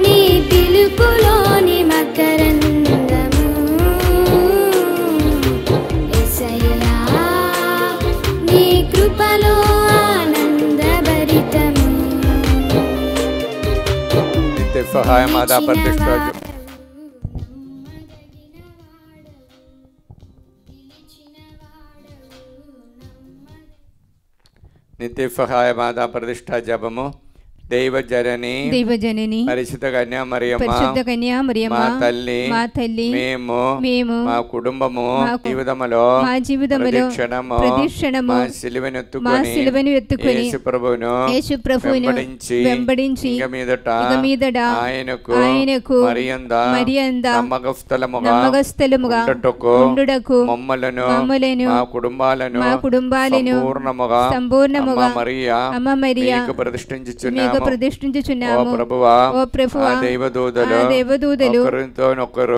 నీ పిలుపులోని మకరందము, యేసయ్యా నీ కృపలో ఆనందభరితము. నిత్య సహాయ మాతా ప్రతిష్ట నిత్య సహాయ మాతా ప్రతిష్ట జపము. దైవజనని దైవజనని పరిశుద్ధ కన్యా మరియమ్మ, పరిశుద్ధ కన్యా మరియమ్మ, మా తల్లి, మా తల్లి, మేము మా కుటుంబము జీవితములో మా జీవితములో ప్రతిక్షణము ప్రతిక్షణము మా సిలువను మా ఎత్తుకొని సిలువను ఎత్తుకొని యేసు ప్రభువును వెంబడించి ఇక మీదట ఆయనకు మరియంద నమ్మకస్థలముగా ఉండుటకు మమ్మలను మా కుటుంబాలను సంపూర్ణముగా అమ్మ మరియా మీకు ప్రతిష్ఠించుచున్నాము. ప్రతిష్ఠించుచున్నాము. ప్రభువా, ఓ ప్రభువా, దేవదూతలు ఒకరితోనొకరు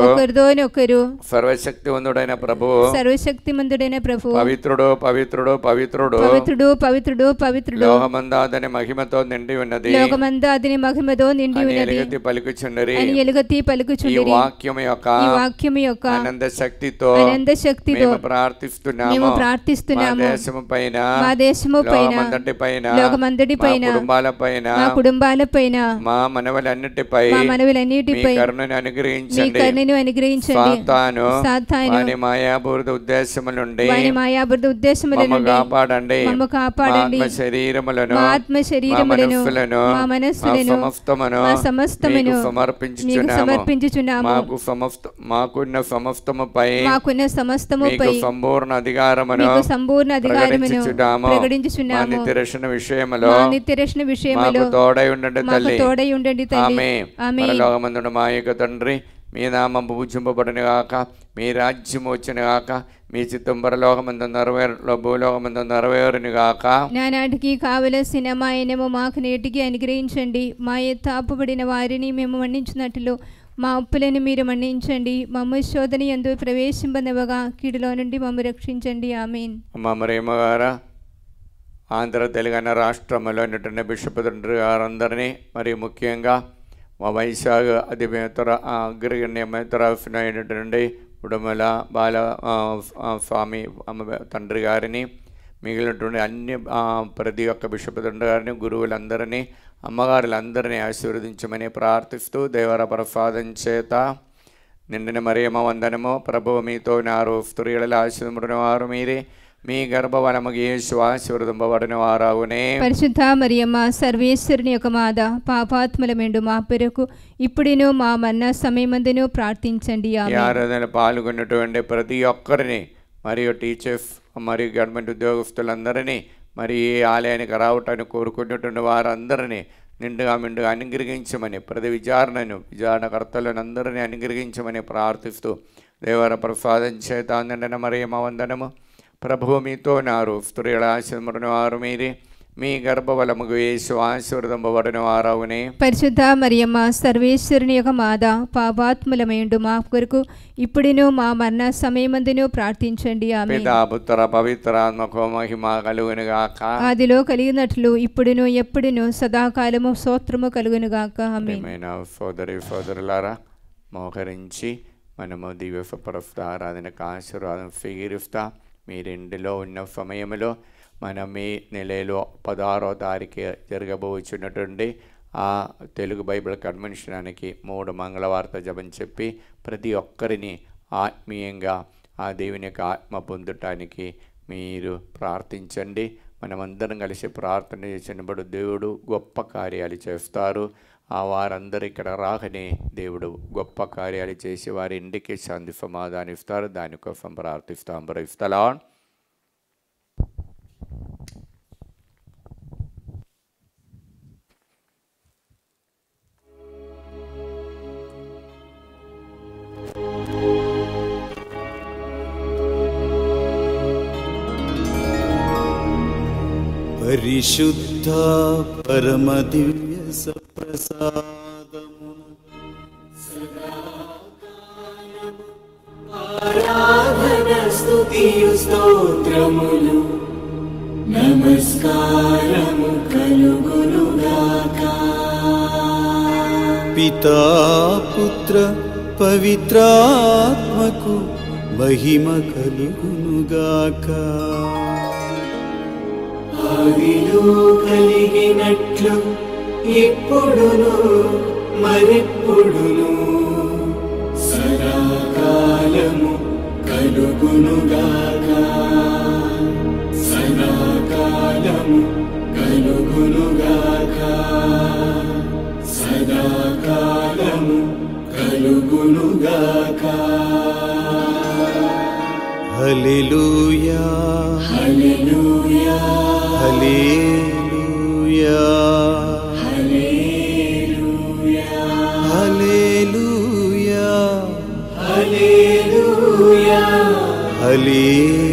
సర్వశక్తివంతుడైన ప్రభువు, సర్వశక్తిమంతుడైన ప్రభువు, పవిత్రుడు పవిత్రుడు పవిత్రుడు పవిత్రుడు పవిత్రుడు పవిత్రుడు, లోకమంతా అతని మహిమతో నిండి ఉన్నది, లోకమంతా అతని మహిమతో నిండి ఉన్నది ఎలుగెత్తి పలుకుచుండరి. అని ఎలుగెత్తి ఈ పలుకుచుండిరి. వాక్యం యొక్క అనంత శక్తితో మేము ప్రార్థిస్తున్నాము. మా దేశము పైన లోకమంతటి పైన మా కుటుంబాల పైన మా మనవలన్నిటిపై కరుణను అనుగ్రహించండి. సాతాను వాని మాయాబూరిత ఉద్దేశముల నుండి కాపాడండి. ఆత్మ శరీరములను మా మనస్సులను సమస్తమును సమర్పించుచున్నాము. మాకున్న సమస్తముపై సంపూర్ణ అధికారమును ప్రకటించుచున్నాము. నిత్య రక్షణ విషయములో తోడై ఉండండి తల్లి. పరలోకమందున్న మా యొక్క తండ్రి, మీ నామం పూజింపబడును గాక, మీ రాజ్యం వచ్చును గాక, మీ చిత్తం పరలోకమందు నెరవేరులో భూలోకమందు నెరవేరును గాక. నానాటికి కావలసిన మా ఆయనము మాకు నేటికి అనుగ్రహించండి. మా ఎత్తాపబడిన వారిని మేము మన్నించినట్లు మా అప్పులను మీరు మన్నించండి. మమ్మ శోధన యందు ప్రవేశింపనివ్వగా కీడులో నుండి మమ్మ రక్షించండి. ఆమేన్. అమ్మ గారా, ఆంధ్ర తెలంగాణ రాష్ట్రంలో ఉన్నటువంటి బిషప్ తండ్రి గారందరినీ, మరియు ముఖ్యంగా మా వైశాఖ అధిమేతర అగ్రగణ్యమైనటువంటి ఉడమల బాల స్వామి తండ్రి గారిని, మిగిలినటువంటి అన్ని ప్రతి ఒక్క బిషప్ తండ్రి గారిని, గురువులందరినీ, అమ్మగారులందరినీ ఆశీర్వదించమని ప్రార్థిస్తూ, దేవర ప్రసాదం చేత నిండిన మరియమ్మ వందనము. ప్రభువు మీతో నారు, స్త్రీలలో ఆశీర్వదించిన వారు మీరే, మీ గర్భఫలముగు యేసు ఆశీర్వదింపబడిన వారగునే. పరిశుద్ధ మరియమ్మ, సర్వేశ్వరుని యొక్క మాత, పాపాత్ములమెండు మా కొరకు ఇప్పుడును మా మరణ సమయమందును ప్రార్థించండి. ఈ ఆరాధనలో పాల్గొన్నటువంటి ప్రతి ఒక్కరిని, మరియు టీచర్స్ మరియు గవర్నమెంట్ ఉద్యోగస్తులందరినీ, మరి ఈ ఆలయానికి రావటానికి కోరుకున్నటువంటి వారందరినీ నిండుగా మెండుగా అనుగ్రహించమని, ప్రతి విచారణకర్తలను అందరినీ అనుగ్రహించమని ప్రార్థిస్తూ, దేవర ప్రసాదం చేత నిండిన మరియమ్మ వందనము. ప్రభువు మీతో నారు, స్త్రీల ఆశీర్వదించిన వారు మీరే, మీ గర్భఫలముగు యేసు ఆశీర్వదింపబడిన వారగునే. పరిశుద్ధ మరియమ్మ, సర్వేశ్వరుని యొక్క మాత, పాపాత్ములమైండు మా కొరకు ఇప్పుడును మా మరణ సమయమందును ప్రార్థించండి. ఆమేన్. పితా పుత్ర పవిత్రాత్మకు మహిమ కలుగును గాక. ఆదిలో కలిగినట్లు ఇప్పుడును ఎప్పుడును సదాకాలము స్తోత్రము కలుగును గాక. ఆమేన్. సోదరులారా, మోకరించి మనము దివ్య ఆరాధనకు ఆశీర్వాదం స్వీకరిస్తా. మీరింటిలో ఉన్న సమయంలో మనం ఈ నెలలో 16వ తారీఖు జరగబోచున్నటువంటి ఆ తెలుగు బైబిల్ కన్వెన్షనానికి 3 మంగళవార్త జపం చెప్పి ప్రతి ఒక్కరిని ఆత్మీయంగా ఆ దేవుని యొక్క ఆత్మ పొందటానికి మీరు ప్రార్థించండి. మనమందరం కలిసి ప్రార్థన చేసినప్పుడు దేవుడు గొప్ప కార్యాలు చేస్తారు. ఆ వారందరూ ఇక్కడ రాకనే దేవుడు గొప్ప కార్యాలు చేసి వారి ఇంటికి శాంతి సమాధానం ఇస్తారు. దానికోసం ప్రార్థిస్తాం. ప్రైస్తలాన్. పరిశుద్ధ పరమ దివ్య సప్రసాదము ఆరాధన స్తుతియు స్తోత్రములు నమస్కారము కలుగునుగాక. పితా పుత్ర పవిత్రాత్మకు మహిమ కలుగునుగాక. ఆదిలో కలిగినట్లు ఇప్పుడును మరెప్పుడును సదాకాలము కలుగునుగాక. సదాకాలము కలుగునుగాక. సదాకాలము కలుగునుగాక. హల్లెలూయా hallelujah hallelujah hallelujah hallelujah hallelujah హల్లెలూయా.